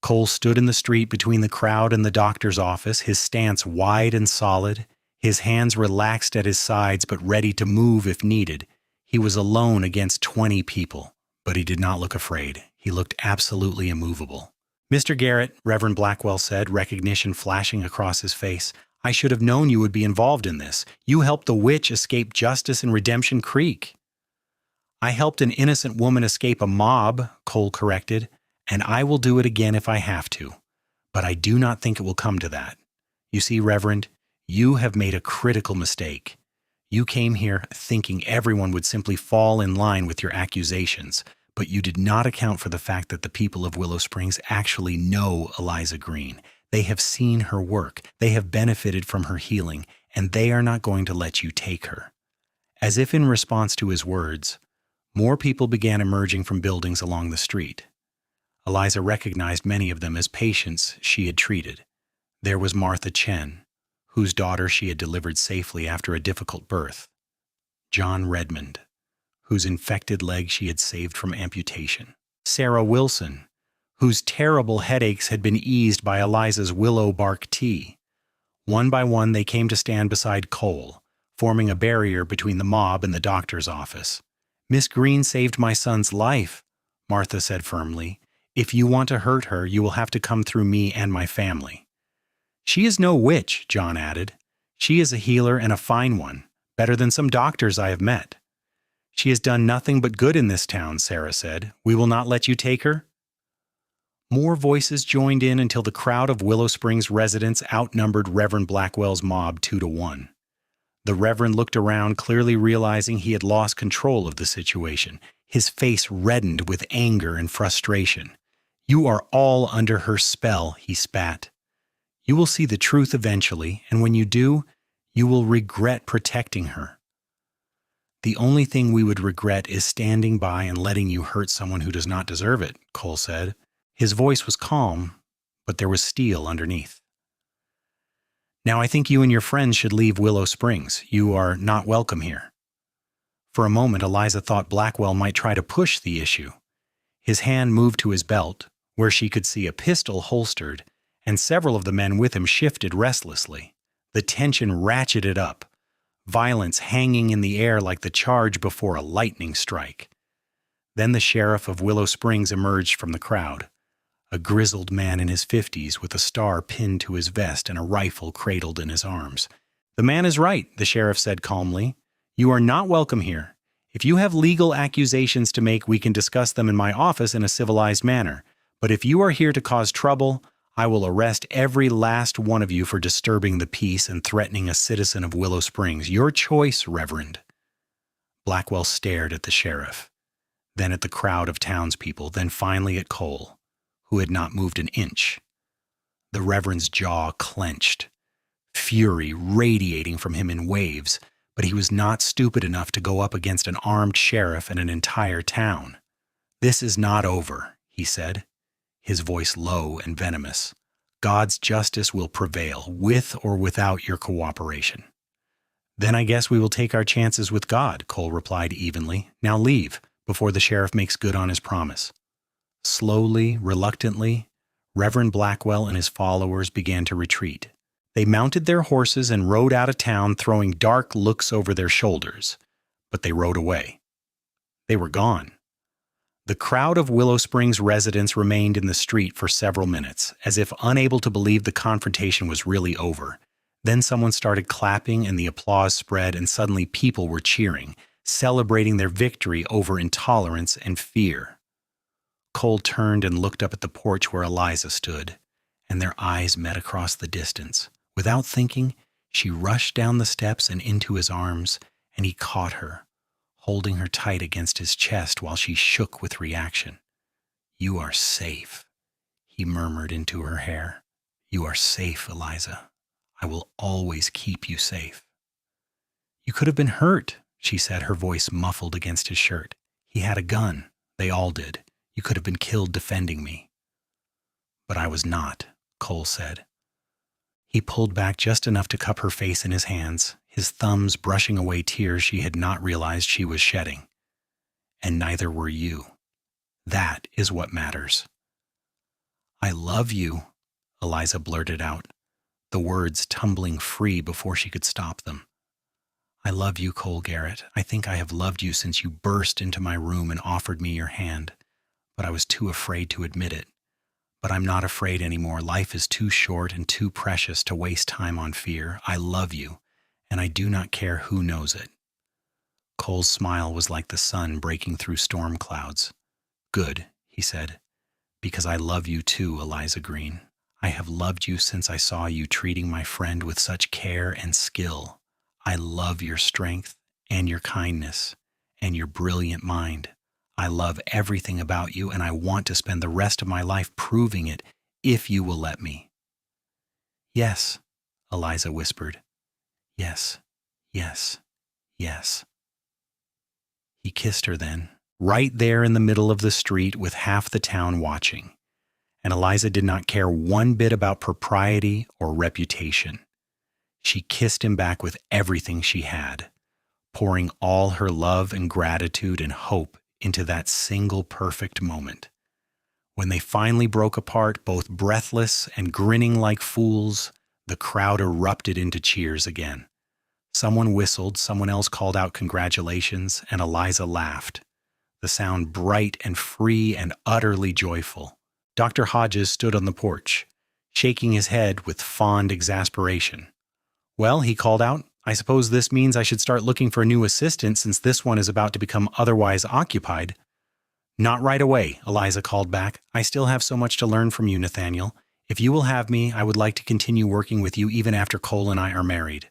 Cole stood in the street between the crowd and the doctor's office, his stance wide and solid, his hands relaxed at his sides but ready to move if needed. He was alone against 20 people, but he did not look afraid. He looked absolutely immovable. "Mr. Garrett," Reverend Blackwell said, recognition flashing across his face, "I should have known you would be involved in this. You helped the witch escape justice in Redemption Creek." "I helped an innocent woman escape a mob," Cole corrected, "and I will do it again if I have to. But I do not think it will come to that. You see, Reverend, you have made a critical mistake. You came here thinking everyone would simply fall in line with your accusations, but you did not account for the fact that the people of Willow Springs actually know Eliza Greene. They have seen her work, they have benefited from her healing, and they are not going to let you take her." As if in response to his words, more people began emerging from buildings along the street. Eliza recognized many of them as patients she had treated. There was Martha Chen, whose daughter she had delivered safely after a difficult birth. John Redmond, whose infected leg she had saved from amputation. Sarah Wilson, whose terrible headaches had been eased by Eliza's willow bark tea. One by one they came to stand beside Cole, forming a barrier between the mob and the doctor's office. "Miss Greene saved my son's life," Martha said firmly. "If you want to hurt her, you will have to come through me and my family." "She is no witch," John added. "She is a healer and a fine one, better than some doctors I have met." "She has done nothing but good in this town," Sarah said. "We will not let you take her." More voices joined in until the crowd of Willow Springs residents outnumbered Reverend Blackwell's mob 2-1. The Reverend looked around, clearly realizing he had lost control of the situation. His face reddened with anger and frustration. "You are all under her spell," he spat. "You will see the truth eventually, and when you do, you will regret protecting her." The only thing we would regret is standing by and letting you hurt someone who does not deserve it, Cole said. His voice was calm, but there was steel underneath. Now I think you and your friends should leave Willow Springs. You are not welcome here. For a moment, Eliza thought Blackwell might try to push the issue. His hand moved to his belt, where she could see a pistol holstered, and several of the men with him shifted restlessly. The tension ratcheted up, violence hanging in the air like the charge before a lightning strike. Then the sheriff of Willow Springs emerged from the crowd, a grizzled man in his 50s with a star pinned to his vest and a rifle cradled in his arms. "The man is right," the sheriff said calmly. "You are not welcome here. If you have legal accusations to make, we can discuss them in my office in a civilized manner. But if you are here to cause trouble, I will arrest every last one of you for disturbing the peace and threatening a citizen of Willow Springs. Your choice, Reverend." Blackwell stared at the sheriff, then at the crowd of townspeople, then finally at Cole, who had not moved an inch. The Reverend's jaw clenched, fury radiating from him in waves, but he was not stupid enough to go up against an armed sheriff and an entire town. "This is not over," he said, his voice low and venomous. "God's justice will prevail, with or without your cooperation." "Then I guess we will take our chances with God," Cole replied evenly. "Now leave, before the sheriff makes good on his promise." Slowly, reluctantly, Reverend Blackwell and his followers began to retreat. They mounted their horses and rode out of town, throwing dark looks over their shoulders. But they rode away. They were gone. The crowd of Willow Springs residents remained in the street for several minutes, as if unable to believe the confrontation was really over. Then someone started clapping and the applause spread, and suddenly people were cheering, celebrating their victory over intolerance and fear. Cole turned and looked up at the porch where Eliza stood, and their eyes met across the distance. Without thinking, she rushed down the steps and into his arms, and he caught her, holding her tight against his chest while she shook with reaction. "You are safe," he murmured into her hair. "You are safe, Eliza. I will always keep you safe." "You could have been hurt," she said, her voice muffled against his shirt. "He had a gun. They all did. You could have been killed defending me." "But I was not," Cole said. He pulled back just enough to cup her face in his hands, his thumbs brushing away tears she had not realized she was shedding. "And neither were you. That is what matters." "I love you," Eliza blurted out, the words tumbling free before she could stop them. "I love you, Cole Garrett. I think I have loved you since you burst into my room and offered me your hand, but I was too afraid to admit it. But I'm not afraid anymore. Life is too short and too precious to waste time on fear. I love you, and I do not care who knows it." Cole's smile was like the sun breaking through storm clouds. "Good," he said, "because I love you too, Eliza Greene. I have loved you since I saw you treating my friend with such care and skill. I love your strength and your kindness and your brilliant mind. I love everything about you, and I want to spend the rest of my life proving it, if you will let me." "Yes," Eliza whispered. "Yes, yes, yes." He kissed her then, right there in the middle of the street with half the town watching. And Eliza did not care one bit about propriety or reputation. She kissed him back with everything she had, pouring all her love and gratitude and hope into that single perfect moment. When they finally broke apart, both breathless and grinning like fools, the crowd erupted into cheers again. Someone whistled, someone else called out congratulations, and Eliza laughed, the sound bright and free and utterly joyful. Dr. Hodges stood on the porch, shaking his head with fond exasperation. "Well," he called out, "I suppose this means I should start looking for a new assistant since this one is about to become otherwise occupied." "Not right away," Eliza called back. "I still have so much to learn from you, Nathaniel. If you will have me, I would like to continue working with you even after Cole and I are married."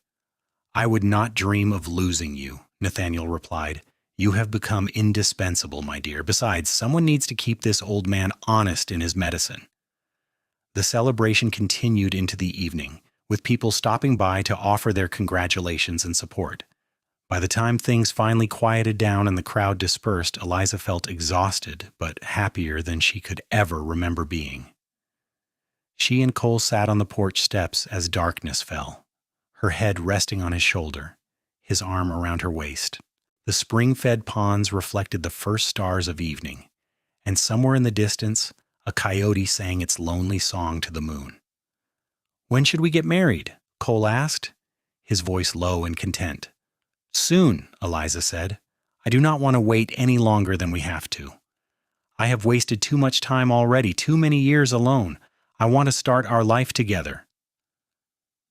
"I would not dream of losing you," Nathaniel replied. "You have become indispensable, my dear. Besides, someone needs to keep this old man honest in his medicine." The celebration continued into the evening, with people stopping by to offer their congratulations and support. By the time things finally quieted down and the crowd dispersed, Eliza felt exhausted, but happier than she could ever remember being. She and Cole sat on the porch steps as darkness fell, her head resting on his shoulder, his arm around her waist. The spring-fed ponds reflected the first stars of evening, and somewhere in the distance, a coyote sang its lonely song to the moon. "When should we get married?" Cole asked, his voice low and content. "Soon," Eliza said. "I do not want to wait any longer than we have to. I have wasted too much time already, too many years alone. I want to start our life together."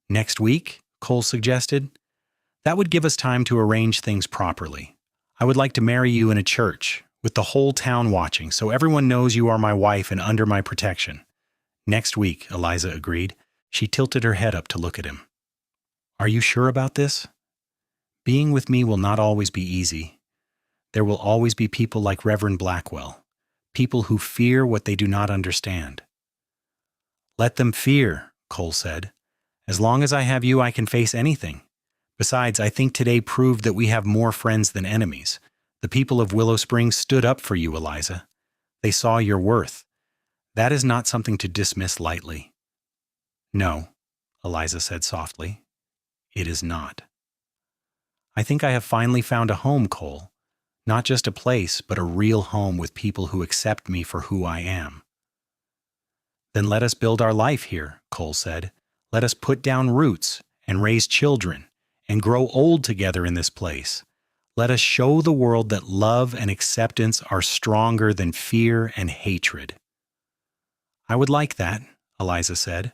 "Next week?" Cole suggested. "That would give us time to arrange things properly. I would like to marry you in a church, with the whole town watching, so everyone knows you are my wife and under my protection." "Next week," Eliza agreed. She tilted her head up to look at him. "Are you sure about this? Being with me will not always be easy. There will always be people like Reverend Blackwell, people who fear what they do not understand." "Let them fear," Cole said. "As long as I have you, I can face anything. Besides, I think today proved that we have more friends than enemies. The people of Willow Springs stood up for you, Eliza. They saw your worth. That is not something to dismiss lightly." "No," Eliza said softly. "It is not. I think I have finally found a home, Cole. Not just a place, but a real home with people who accept me for who I am." "Then let us build our life here," Cole said. "Let us put down roots and raise children and grow old together in this place. Let us show the world that love and acceptance are stronger than fear and hatred." "I would like that," Eliza said.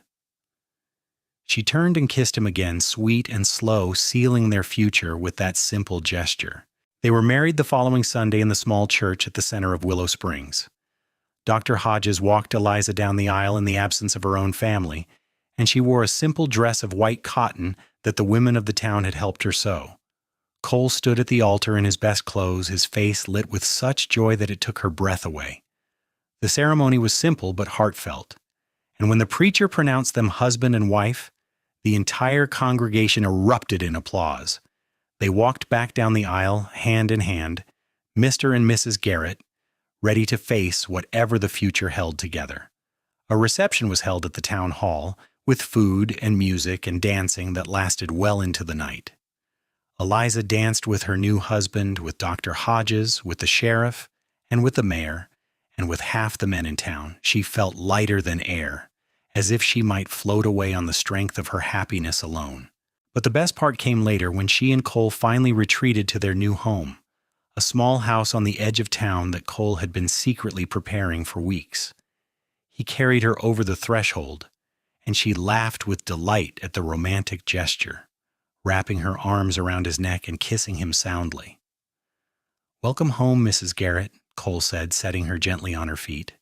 She turned and kissed him again, sweet and slow, sealing their future with that simple gesture. They were married the following Sunday in the small church at the center of Willow Springs. Dr. Hodges walked Eliza down the aisle in the absence of her own family, and she wore a simple dress of white cotton that the women of the town had helped her sew. Cole stood at the altar in his best clothes, his face lit with such joy that it took her breath away. The ceremony was simple but heartfelt, and when the preacher pronounced them husband and wife, the entire congregation erupted in applause. They walked back down the aisle, hand in hand, Mr. and Mrs. Garrett, ready to face whatever the future held together. A reception was held at the town hall, with food and music and dancing that lasted well into the night. Eliza danced with her new husband, with Dr. Hodges, with the sheriff, and with the mayor, and with half the men in town. She felt lighter than air, as if she might float away on the strength of her happiness alone. But the best part came later when she and Cole finally retreated to their new home, a small house on the edge of town that Cole had been secretly preparing for weeks. He carried her over the threshold, and she laughed with delight at the romantic gesture, wrapping her arms around his neck and kissing him soundly. "Welcome home, Mrs. Garrett," Cole said, setting her gently on her feet.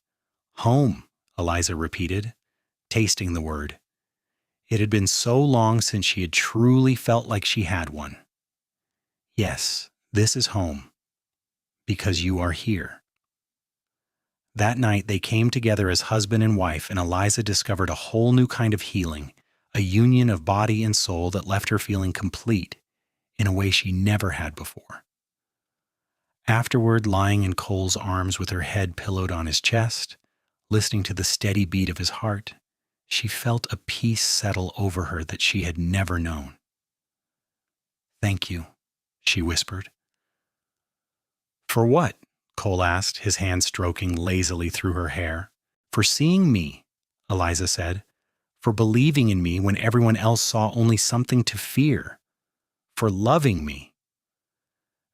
"Home," Eliza repeated, tasting the word. It had been so long since she had truly felt like she had one. "Yes, this is home, because you are here." That night they came together as husband and wife, and Eliza discovered a whole new kind of healing, a union of body and soul that left her feeling complete in a way she never had before. Afterward, lying in Cole's arms with her head pillowed on his chest, listening to the steady beat of his heart, she felt a peace settle over her that she had never known. "Thank you," she whispered. "For what?" Cole asked, his hand stroking lazily through her hair. "For seeing me," Eliza said. "For believing in me when everyone else saw only something to fear. For loving me."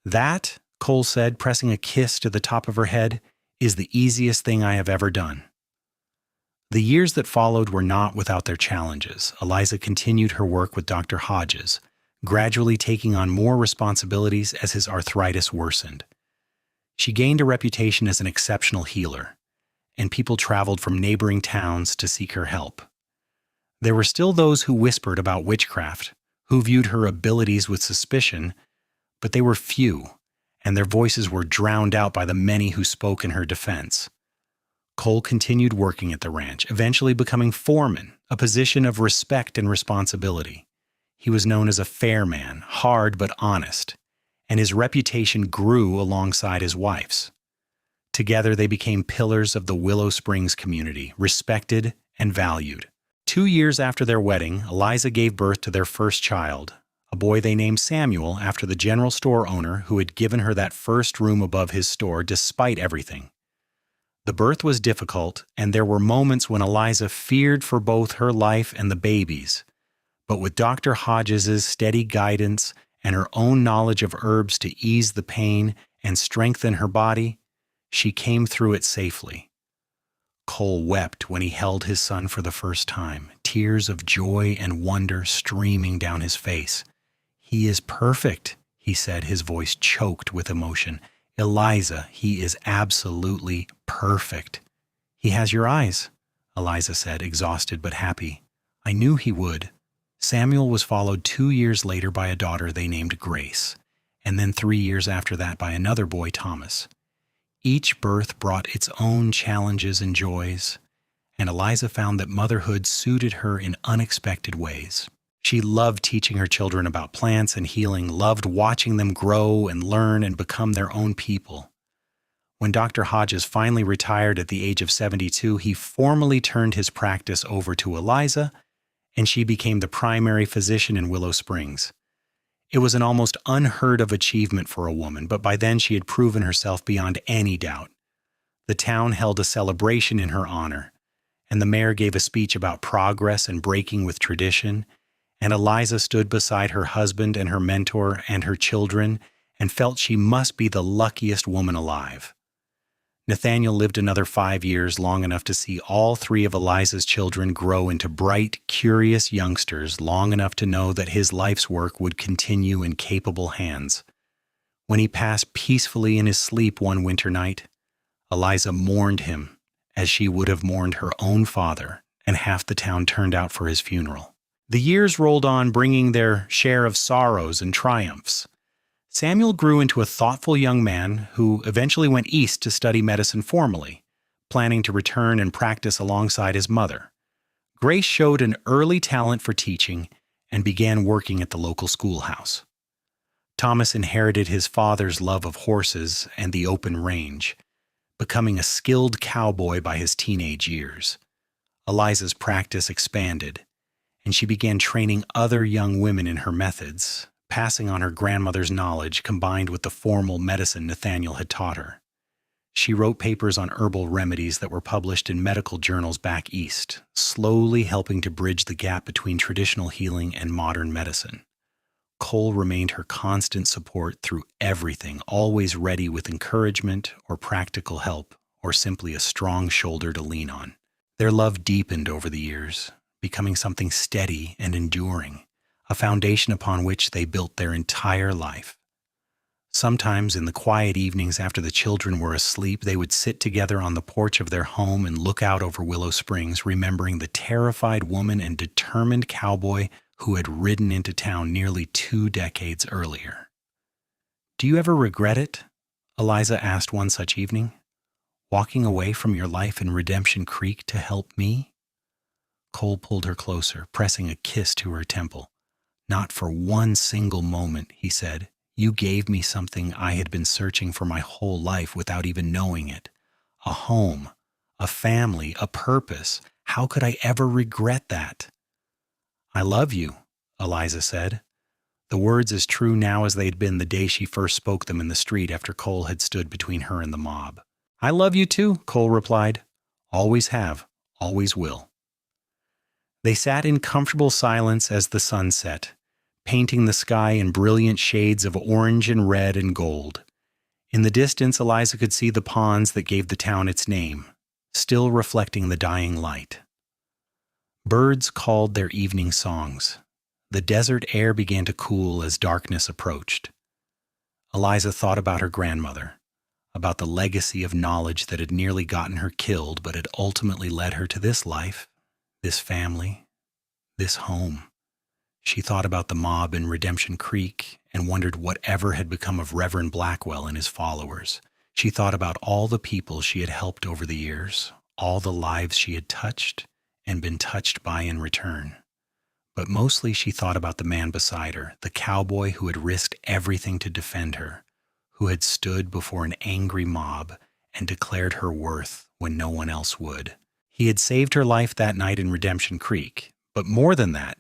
"That," Cole said, pressing a kiss to the top of her head, "is the easiest thing I have ever done." The years that followed were not without their challenges. Eliza continued her work with Dr. Hodges, gradually taking on more responsibilities as his arthritis worsened. She gained a reputation as an exceptional healer, and people traveled from neighboring towns to seek her help. There were still those who whispered about witchcraft, who viewed her abilities with suspicion, but they were few, and their voices were drowned out by the many who spoke in her defense. Cole continued working at the ranch, eventually becoming foreman, a position of respect and responsibility. He was known as a fair man, hard but honest, and his reputation grew alongside his wife's. Together, they became pillars of the Willow Springs community, respected and valued. 2 years after their wedding, Eliza gave birth to their first child, a boy they named Samuel after the general store owner who had given her that first room above his store despite everything. The birth was difficult, and there were moments when Eliza feared for both her life and the baby's. But with Dr. Hodges's steady guidance and her own knowledge of herbs to ease the pain and strengthen her body, she came through it safely. Cole wept when he held his son for the first time, tears of joy and wonder streaming down his face. "He is perfect," he said, his voice choked with emotion. "Eliza, he is absolutely perfect." "He has your eyes," Eliza said, exhausted but happy. "I knew he would." Samuel was followed 2 years later by a daughter they named Grace, and then 3 years after that by another boy, Thomas. Each birth brought its own challenges and joys, and Eliza found that motherhood suited her in unexpected ways. She loved teaching her children about plants and healing, loved watching them grow and learn and become their own people. When Dr. Hodges finally retired at the age of 72, he formally turned his practice over to Eliza, and she became the primary physician in Willow Springs. It was an almost unheard of achievement for a woman, but by then she had proven herself beyond any doubt. The town held a celebration in her honor, and the mayor gave a speech about progress and breaking with tradition, and Eliza stood beside her husband and her mentor and her children and felt she must be the luckiest woman alive. Nathaniel lived another 5 years, long enough to see all 3 of Eliza's children grow into bright, curious youngsters, long enough to know that his life's work would continue in capable hands. When he passed peacefully in his sleep one winter night, Eliza mourned him as she would have mourned her own father, and half the town turned out for his funeral. The years rolled on, bringing their share of sorrows and triumphs. Samuel grew into a thoughtful young man who eventually went east to study medicine formally, planning to return and practice alongside his mother. Grace showed an early talent for teaching and began working at the local schoolhouse. Thomas inherited his father's love of horses and the open range, becoming a skilled cowboy by his teenage years. Eliza's practice expanded, and she began training other young women in her methods, passing on her grandmother's knowledge combined with the formal medicine Nathaniel had taught her. She wrote papers on herbal remedies that were published in medical journals back east, slowly helping to bridge the gap between traditional healing and modern medicine. Cole remained her constant support through everything, always ready with encouragement or practical help, or simply a strong shoulder to lean on. Their love deepened over the years, becoming something steady and enduring, a foundation upon which they built their entire life. Sometimes in the quiet evenings after the children were asleep, they would sit together on the porch of their home and look out over Willow Springs, remembering the terrified woman and determined cowboy who had ridden into town nearly 2 decades earlier. "Do you ever regret it?" Eliza asked one such evening. "Walking away from your life in Redemption Creek to help me?" Cole pulled her closer, pressing a kiss to her temple. "Not for one single moment," he said. "You gave me something I had been searching for my whole life without even knowing it. A home, a family, a purpose. How could I ever regret that?" "I love you," Eliza said. The words as true now as they had been the day she first spoke them in the street after Cole had stood between her and the mob. "I love you too," Cole replied. "Always have, always will." They sat in comfortable silence as the sun set, painting the sky in brilliant shades of orange and red and gold. In the distance, Eliza could see the ponds that gave the town its name, still reflecting the dying light. Birds called their evening songs. The desert air began to cool as darkness approached. Eliza thought about her grandmother, about the legacy of knowledge that had nearly gotten her killed but had ultimately led her to this life, this family, this home. She thought about the mob in Redemption Creek and wondered whatever had become of Reverend Blackwell and his followers. She thought about all the people she had helped over the years, all the lives she had touched and been touched by in return. But mostly she thought about the man beside her, the cowboy who had risked everything to defend her, who had stood before an angry mob and declared her worth when no one else would. He had saved her life that night in Redemption Creek, but more than that,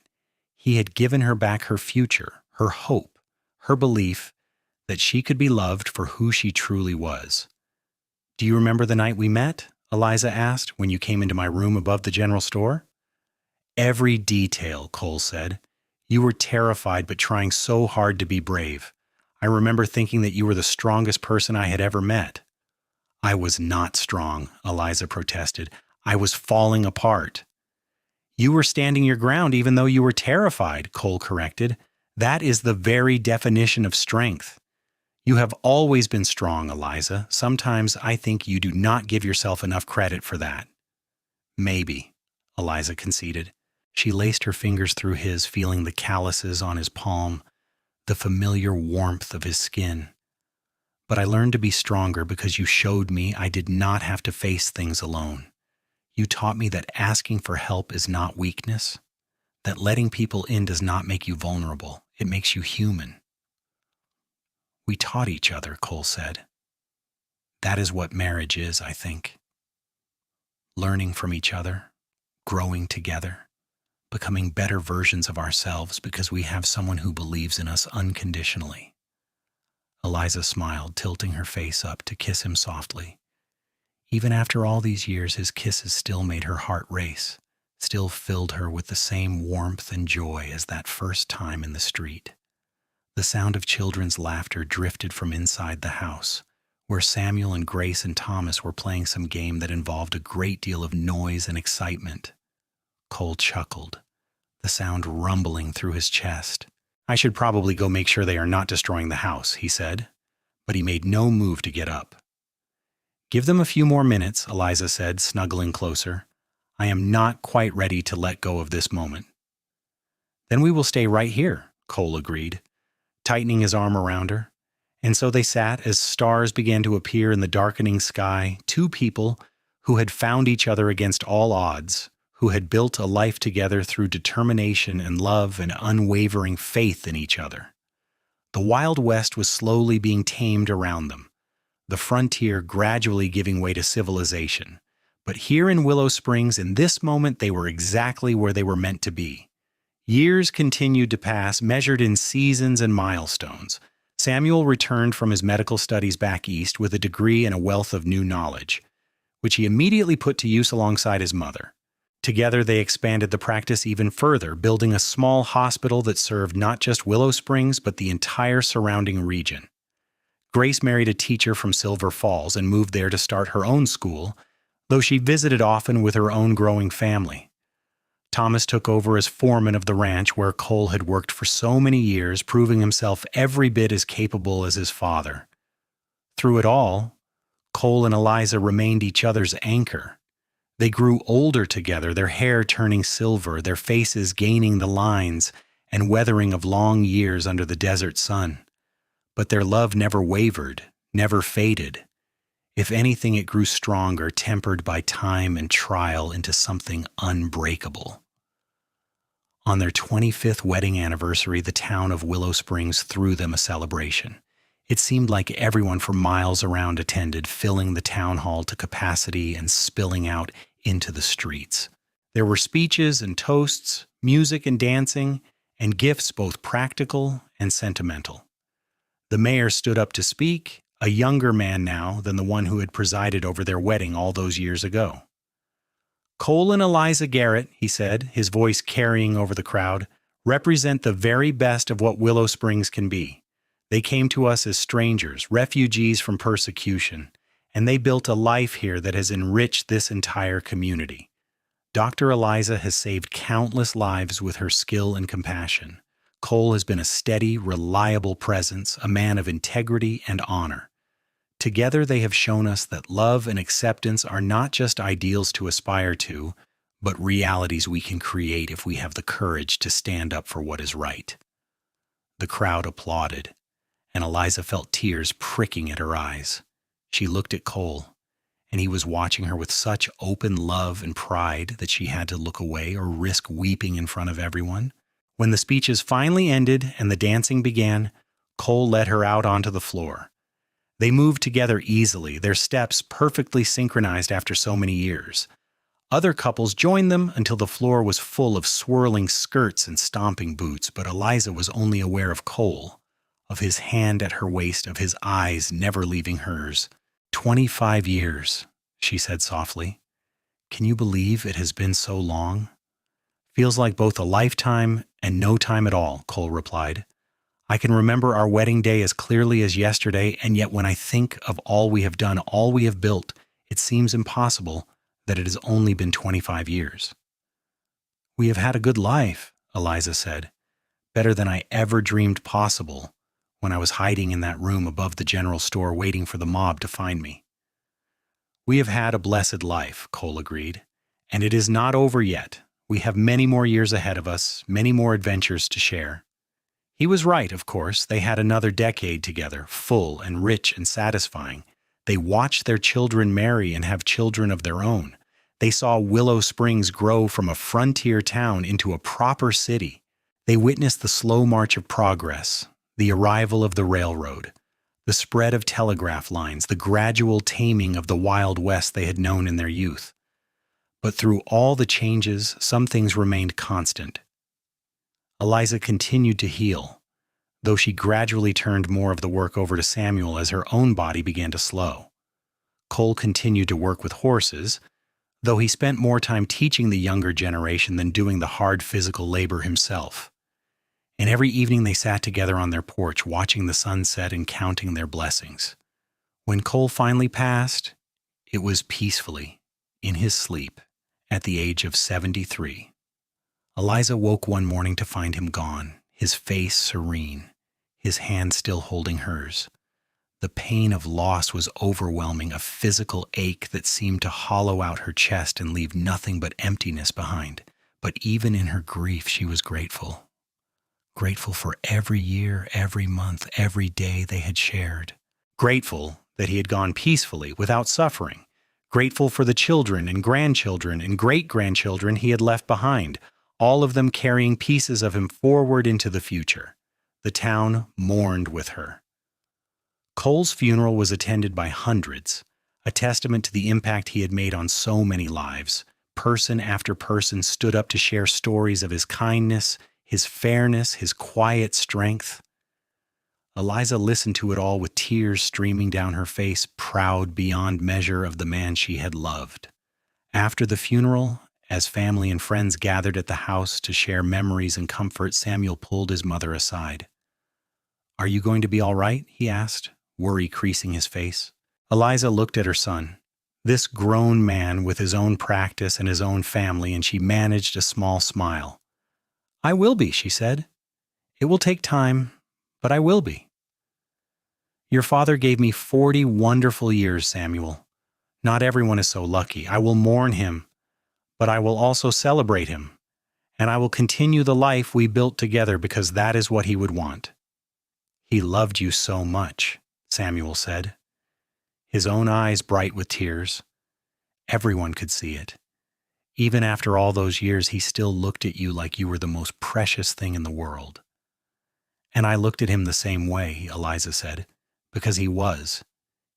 he had given her back her future, her hope, her belief that she could be loved for who she truly was. "Do you remember the night we met?" Eliza asked, "when you came into my room above the general store?" "Every detail," Cole said. "You were terrified but trying so hard to be brave. I remember thinking that you were the strongest person I had ever met." "I was not strong," Eliza protested. "I was falling apart." "You were standing your ground even though you were terrified," Cole corrected. "That is the very definition of strength. You have always been strong, Eliza. Sometimes I think you do not give yourself enough credit for that." "Maybe," Eliza conceded. She laced her fingers through his, feeling the calluses on his palm, the familiar warmth of his skin. "But I learned to be stronger because you showed me I did not have to face things alone. You taught me that asking for help is not weakness, that letting people in does not make you vulnerable. It makes you human." "We taught each other," Cole said. "That is what marriage is, I think. Learning from each other, growing together, becoming better versions of ourselves because we have someone who believes in us unconditionally." Eliza smiled, tilting her face up to kiss him softly. Even after all these years, his kisses still made her heart race, still filled her with the same warmth and joy as that first time in the street. The sound of children's laughter drifted from inside the house, where Samuel and Grace and Thomas were playing some game that involved a great deal of noise and excitement. Cole chuckled, the sound rumbling through his chest. "I should probably go make sure they are not destroying the house," he said, but he made no move to get up. "Give them a few more minutes," Eliza said, snuggling closer. "I am not quite ready to let go of this moment." "Then we will stay right here," Cole agreed, tightening his arm around her. And so they sat as stars began to appear in the darkening sky, two people who had found each other against all odds, who had built a life together through determination and love and unwavering faith in each other. The Wild West was slowly being tamed around them, the frontier gradually giving way to civilization. But here in Willow Springs, in this moment, they were exactly where they were meant to be. Years continued to pass, measured in seasons and milestones. Samuel returned from his medical studies back east with a degree and a wealth of new knowledge, which he immediately put to use alongside his mother. Together, they expanded the practice even further, building a small hospital that served not just Willow Springs, but the entire surrounding region. Grace married a teacher from Silver Falls and moved there to start her own school, though she visited often with her own growing family. Thomas took over as foreman of the ranch where Cole had worked for so many years, proving himself every bit as capable as his father. Through it all, Cole and Eliza remained each other's anchor. They grew older together, their hair turning silver, their faces gaining the lines and weathering of long years under the desert sun. But their love never wavered, never faded. If anything, it grew stronger, tempered by time and trial into something unbreakable. On their 25th wedding anniversary, the town of Willow Springs threw them a celebration. It seemed like everyone for miles around attended, filling the town hall to capacity and spilling out into the streets. There were speeches and toasts, music and dancing, and gifts both practical and sentimental. The mayor stood up to speak, a younger man now than the one who had presided over their wedding all those years ago. "Cole and Eliza Garrett," he said, his voice carrying over the crowd, "represent the very best of what Willow Springs can be. They came to us as strangers, refugees from persecution, and they built a life here that has enriched this entire community. Dr. Eliza has saved countless lives with her skill and compassion. Cole has been a steady, reliable presence, a man of integrity and honor. Together they have shown us that love and acceptance are not just ideals to aspire to, but realities we can create if we have the courage to stand up for what is right." The crowd applauded, and Eliza felt tears pricking at her eyes. She looked at Cole, and he was watching her with such open love and pride that she had to look away or risk weeping in front of everyone. When the speeches finally ended and the dancing began, Cole led her out onto the floor. They moved together easily, their steps perfectly synchronized after so many years. Other couples joined them until the floor was full of swirling skirts and stomping boots, but Eliza was only aware of Cole, of his hand at her waist, of his eyes never leaving hers. 25 years, she said softly. Can you believe it has been so long? Feels like both a lifetime and no time at all, Cole replied. I can remember our wedding day as clearly as yesterday, and yet when I think of all we have done, all we have built, it seems impossible that it has only been 25 years. We have had a good life, Eliza said, better than I ever dreamed possible when I was hiding in that room above the general store waiting for the mob to find me. We have had a blessed life, Cole agreed, and it is not over yet. We have many more years ahead of us, many more adventures to share. He was right, of course. They had another decade together, full and rich and satisfying. They watched their children marry and have children of their own. They saw Willow Springs grow from a frontier town into a proper city. They witnessed the slow march of progress, the arrival of the railroad, the spread of telegraph lines, the gradual taming of the Wild West they had known in their youth. But through all the changes, some things remained constant. Eliza continued to heal, though she gradually turned more of the work over to Samuel as her own body began to slow. Cole continued to work with horses, though he spent more time teaching the younger generation than doing the hard physical labor himself. And every evening they sat together on their porch, watching the sunset and counting their blessings. When Cole finally passed, it was peacefully, in his sleep, at the age of 73. Eliza woke one morning to find him gone, his face serene, his hand still holding hers. The pain of loss was overwhelming, a physical ache that seemed to hollow out her chest and leave nothing but emptiness behind. But even in her grief, she was grateful. Grateful for every year, every month, every day they had shared. Grateful that he had gone peacefully, without suffering. Grateful for the children and grandchildren and great-grandchildren he had left behind, all of them carrying pieces of him forward into the future. The town mourned with her. Cole's funeral was attended by hundreds, a testament to the impact he had made on so many lives. Person after person stood up to share stories of his kindness, his fairness, his quiet strength. Eliza listened to it all with tears streaming down her face, proud beyond measure of the man she had loved. After the funeral, as family and friends gathered at the house to share memories and comfort, Samuel pulled his mother aside. "Are you going to be all right?" he asked, worry creasing his face. Eliza looked at her son, this grown man with his own practice and his own family, and she managed a small smile. "I will be," she said. "It will take time, but I will be." "Your father gave me 40 wonderful years, Samuel. Not everyone is so lucky. I will mourn him, but I will also celebrate him, and I will continue the life we built together because that is what he would want." "He loved you so much," Samuel said, his own eyes bright with tears. Everyone could see it. Even after all those years, he still looked at you like you were the most precious thing in the world. "And I looked at him the same way," Eliza said, "because he was.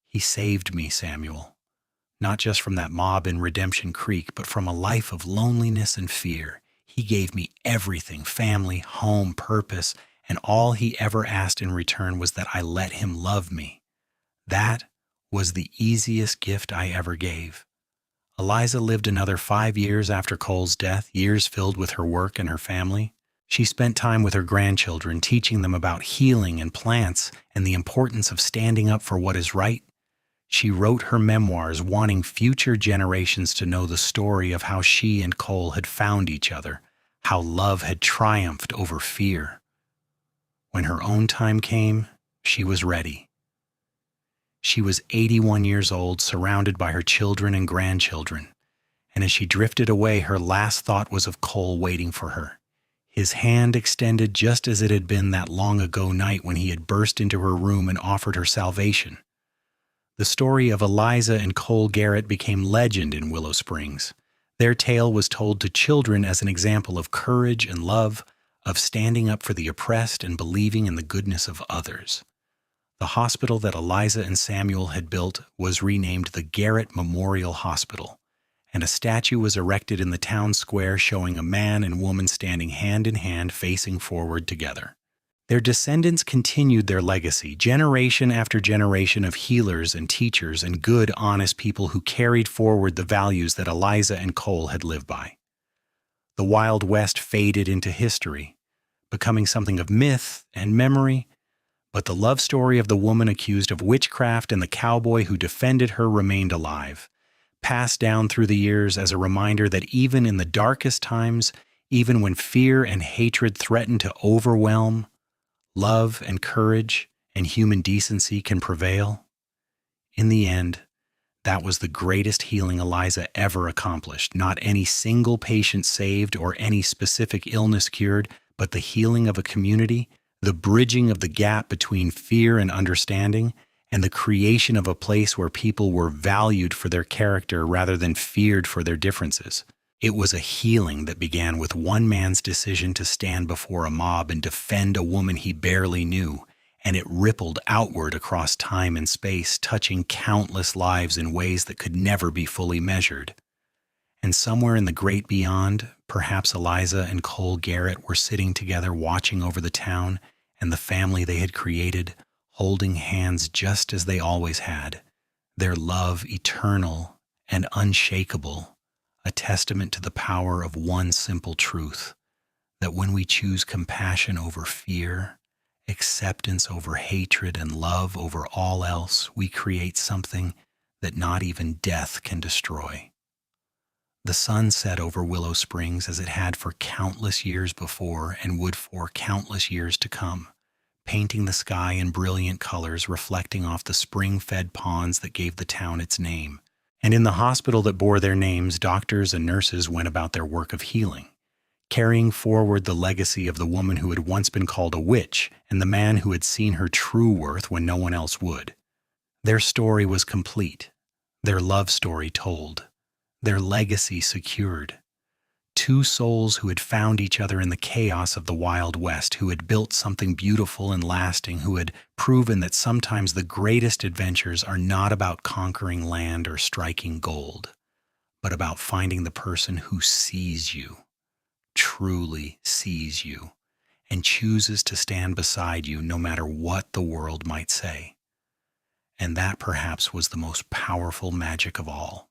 He saved me, Samuel. Not just from that mob in Redemption Creek, but from a life of loneliness and fear. He gave me everything, family, home, purpose, and all he ever asked in return was that I let him love me. That was the easiest gift I ever gave." Eliza lived another 5 years after Cole's death, years filled with her work and her family. She spent time with her grandchildren, teaching them about healing and plants and the importance of standing up for what is right. She wrote her memoirs, wanting future generations to know the story of how she and Cole had found each other, how love had triumphed over fear. When her own time came, she was ready. She was 81 years old, surrounded by her children and grandchildren, and as she drifted away, her last thought was of Cole waiting for her, his hand extended just as it had been that long-ago night when he had burst into her room and offered her salvation. The story of Eliza and Cole Garrett became legend in Willow Springs. Their tale was told to children as an example of courage and love, of standing up for the oppressed and believing in the goodness of others. The hospital that Eliza and Samuel had built was renamed the Garrett Memorial Hospital, and a statue was erected in the town square showing a man and woman standing hand in hand facing forward together. Their descendants continued their legacy, generation after generation of healers and teachers and good, honest people who carried forward the values that Eliza and Cole had lived by. The Wild West faded into history, becoming something of myth and memory, but the love story of the woman accused of witchcraft and the cowboy who defended her remained alive, passed down through the years as a reminder that even in the darkest times, even when fear and hatred threaten to overwhelm, love and courage and human decency can prevail. In the end, that was the greatest healing Eliza ever accomplished. Not any single patient saved or any specific illness cured, but the healing of a community, the bridging of the gap between fear and understanding, and the creation of a place where people were valued for their character rather than feared for their differences. It was a healing that began with one man's decision to stand before a mob and defend a woman he barely knew, and it rippled outward across time and space, touching countless lives in ways that could never be fully measured. And somewhere in the great beyond, perhaps Eliza and Cole Garrett were sitting together watching over the town and the family they had created, holding hands just as they always had, their love eternal and unshakable, a testament to the power of one simple truth, that when we choose compassion over fear, acceptance over hatred, and love over all else, we create something that not even death can destroy. The sun set over Willow Springs as it had for countless years before and would for countless years to come, painting the sky in brilliant colors reflecting off the spring-fed ponds that gave the town its name. And in the hospital that bore their names, doctors and nurses went about their work of healing, carrying forward the legacy of the woman who had once been called a witch and the man who had seen her true worth when no one else would. Their story was complete, their love story told, their legacy secured. Two souls who had found each other in the chaos of the Wild West, who had built something beautiful and lasting, who had proven that sometimes the greatest adventures are not about conquering land or striking gold, but about finding the person who sees you, truly sees you, and chooses to stand beside you no matter what the world might say. And that perhaps was the most powerful magic of all.